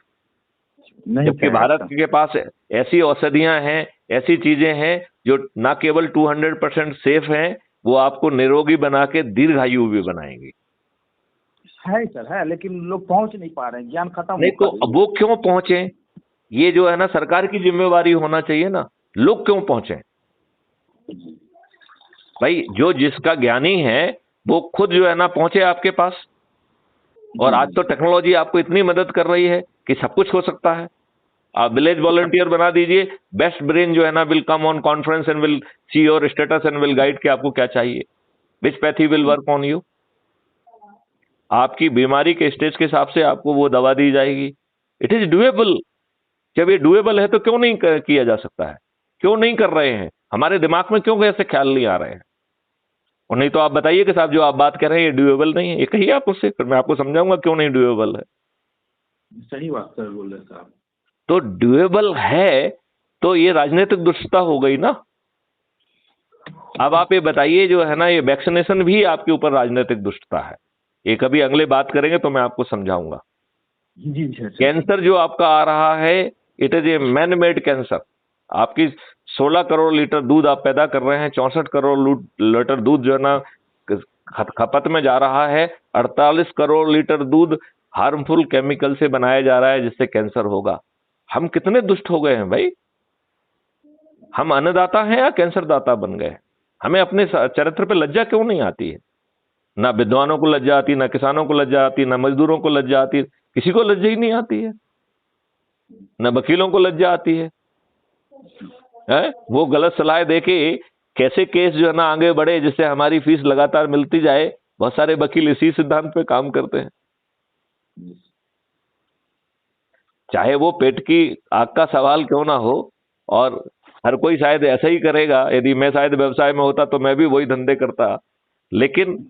जबकि भारत के पास ऐसी औषधियां हैं, ऐसी चीजें हैं जो ना केवल 200% सेफ हैं, वो आपको निरोगी बना के दीर्घायु भी बनाएंगी। है सर, है, लेकिन लोग पहुंच नहीं पा रहे हैं, ज्ञान खत्म नहीं तो वो क्यों पहुंचे? ये जो है ना, सरकार की जिम्मेवारी होना चाहिए ना, लोग क्यों पहुंचे? भाई जो जिसका ज्ञानी है वो खुद जो है ना पहुंचे आपके पास। और आज तो टेक्नोलॉजी आपको इतनी मदद कर रही है कि सब कुछ हो सकता है। आप विलेज वॉलंटियर बना दीजिए, बेस्ट ब्रेन जो है ना will come on conference and will see your status and will guide कि आपको क्या चाहिए, which pathy will work on you. आपकी बीमारी के स्टेज के हिसाब से आपको वो दवा दी जाएगी। It is doable. जब ये डुएबल है तो क्यों नहीं किया जा सकता है? क्यों नहीं कर रहे हैं? हमारे दिमाग में क्यों ऐसे ख्याल नहीं आ रहे हैं? और नहीं तो आप बताइए कि साहब जो आप बात कर रहे हैं ये डुएबल नहीं है, ये कहिए आप उससे, फिर मैं आपको समझाऊंगा क्यों नहीं डुएबल है। सही बात सर बोल रहे साहब। तो डुएबल है तो ये राजनीतिक दुष्टता हो गई ना। अब आप ये बताइए जो है ना, ये वैक्सीनेशन भी आपके ऊपर राजनीतिक दुष्टता है। ये कभी अगले बात करेंगे तो मैं आपको समझाऊंगा। जी कैंसर जो आपका आ रहा है, it is a man made cancer. आपकी 16 करोड़ लीटर दूध आप पैदा कर रहे हैं, 64 करोड़ लीटर दूध जो है ना खपत में जा रहा है। 48 करोड़ लीटर दूध हार्मफुल केमिकल से बनाया जा रहा है जिससे कैंसर होगा। हम कितने दुष्ट हो गए हैं भाई? हम अन्नदाता हैं या कैंसर दाता बन गए? हमें अपने चरित्र पे लज्जा क्यों नहीं आती है? ना विद्वानों को लज्जा आती, ना किसानों को लज्जा आती, ना मजदूरों को लज्जा आती, किसी को लज्जा ही नहीं आती है। ना वकीलों को लज्जा आती है। वो गलत सलाह देके कैसे केस जो है ना आगे बढ़े जिससे हमारी फीस लगातार मिलती जाए। बहुत सारे वकील इसी सिद्धांत पे काम करते हैं। चाहे वो पेट की आग का सवाल क्यों ना हो, और हर कोई शायद ऐसा ही करेगा। यदि मैं शायद व्यवसाय में होता तो मैं भी वही धंधे करता। लेकिन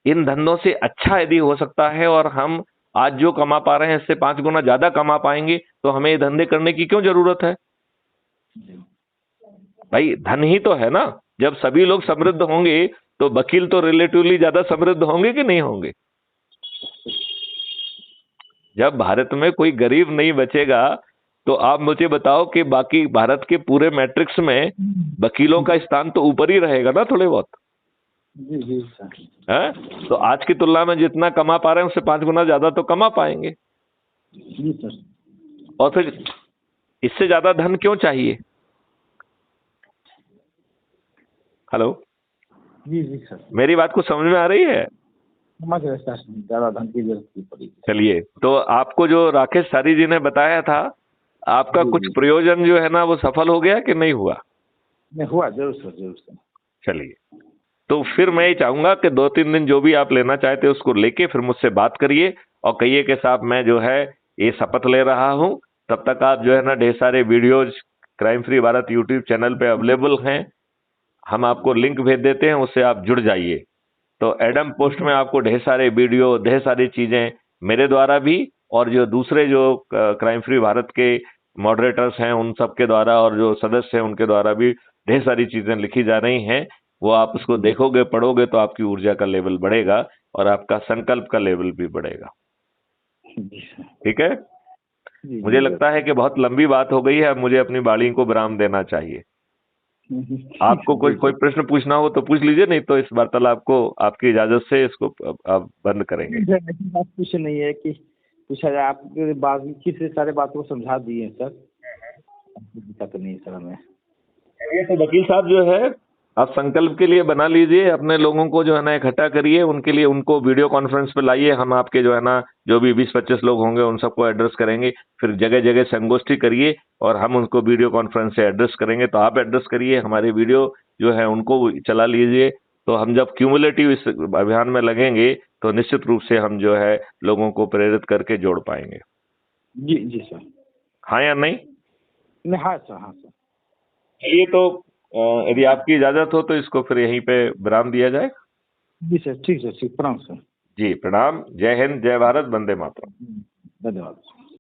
इन धंधों से अच्छा यदि हो सकता है और हम आज जो कमा पा रहे हैं इससे 5 गुना ज्यादा कमा पाएंगे, तो हमें ये धंधे करने की क्यों जरूरत है? भाई धन ही तो है ना। जब सभी लोग समृद्ध होंगे तो वकील तो रिलेटिवली ज्यादा समृद्ध होंगे कि नहीं होंगे? जब भारत में कोई गरीब नहीं बचेगा तो आप मुझे बताओ कि बाकी भारत के पूरे मैट्रिक्स में वकीलों का स्थान तो ऊपर ही रहेगा ना थोड़े बहुत। जी सर। है? तो आज की तुलना में जितना कमा पा रहे हैं उससे 5 गुना ज्यादा तो कमा पाएंगे। जी सर। और फिर इससे ज्यादा धन क्यों चाहिए? हेलो, जी सर। मेरी बात को समझ में आ रही है? समझ रहे सर, ज्यादा धन की जरूरत पड़ी। चलिए, तो आपको जो राकेश सारी जी ने बताया था, आपका कुछ प्रयोजन जो है ना वो सफल हो गया कि नहीं हुआ? नहीं हुआ, जरूर सर, जरूर सर। चलिए, तो फिर मैं ये चाहूंगा कि 2-3 दिन जो भी आप लेना चाहते हैं उसको लेके फिर मुझसे बात करिए और कहिए कि साहब मैं जो है ये शपथ ले रहा हूं। तब तक आप जो है ना ढेर सारे videos crime free Bharat YouTube channel पे अवेलेबल हैं। हम आपको लिंक भेज देते हैं, उससे आप जुड़ जाइए। तो एडम पोस्ट में आपको ढेर सारे वीडियो, ढेर सारी चीजें मेरे द्वारा भी और जो दूसरे जो क्राइम फ्री भारत के मॉडरेटर्स हैं उन सबके द्वारा और जो सदस्य हैं उनके द्वारा भी ढेर सारी चीजें लिखी जा रही हैं। वो आप उसको देखोगे, पढ़ोगे तो आपकी ऊर्जा का लेवल बढ़ेगा और आपका संकल्प का लेवल भी बढ़ेगा। ठीक है? मुझे लगता है कि बहुत लंबी बात हो गई है, अब मुझे अपनी बाणी को विराम देना चाहिए। आपको कोई प्रश्न पूछना हो तो पूछ लीजिए, नहीं तो इस वार्तालाप को आपकी इजाजत से इसको आप बंद करेंगे। बात कुछ नहीं है कि पूछा जाए, आप बारीकी से सारे बातों को समझा दिए सर। दिक्कत नहीं सर हमें। ये तो वकील साहब जो है आप संकल्प के लिए बना लीजिए, अपने लोगों को जो है ना इकट्ठा करिए, उनके लिए उनको वीडियो कॉन्फ्रेंस पे लाइए। हम आपके जो है ना जो भी 20-25 लोग होंगे उन सबको एड्रेस करेंगे। फिर जगह जगह संगोष्ठी करिए और हम उनको वीडियो कॉन्फ्रेंस से एड्रेस करेंगे। तो आप एड्रेस करिए, हमारे वीडियो जो है उनको चला लीजिए। तो हम जब क्यूमुलेटिव इस अभियान में लगेंगे तो निश्चित रूप से हम जो है लोगों को प्रेरित करके जोड़ पाएंगे। जी सर। हाँ या नहीं? हाँ सर, हाँ सर। चलिए, तो यदि आपकी इजाजत हो तो इसको फिर यहीं पे विराम दिया जाए। जी सर, ठीक है, ठीक। प्रणाम सर। जी प्रणाम। जय हिंद, जय भारत, वंदे मातरम। धन्यवाद।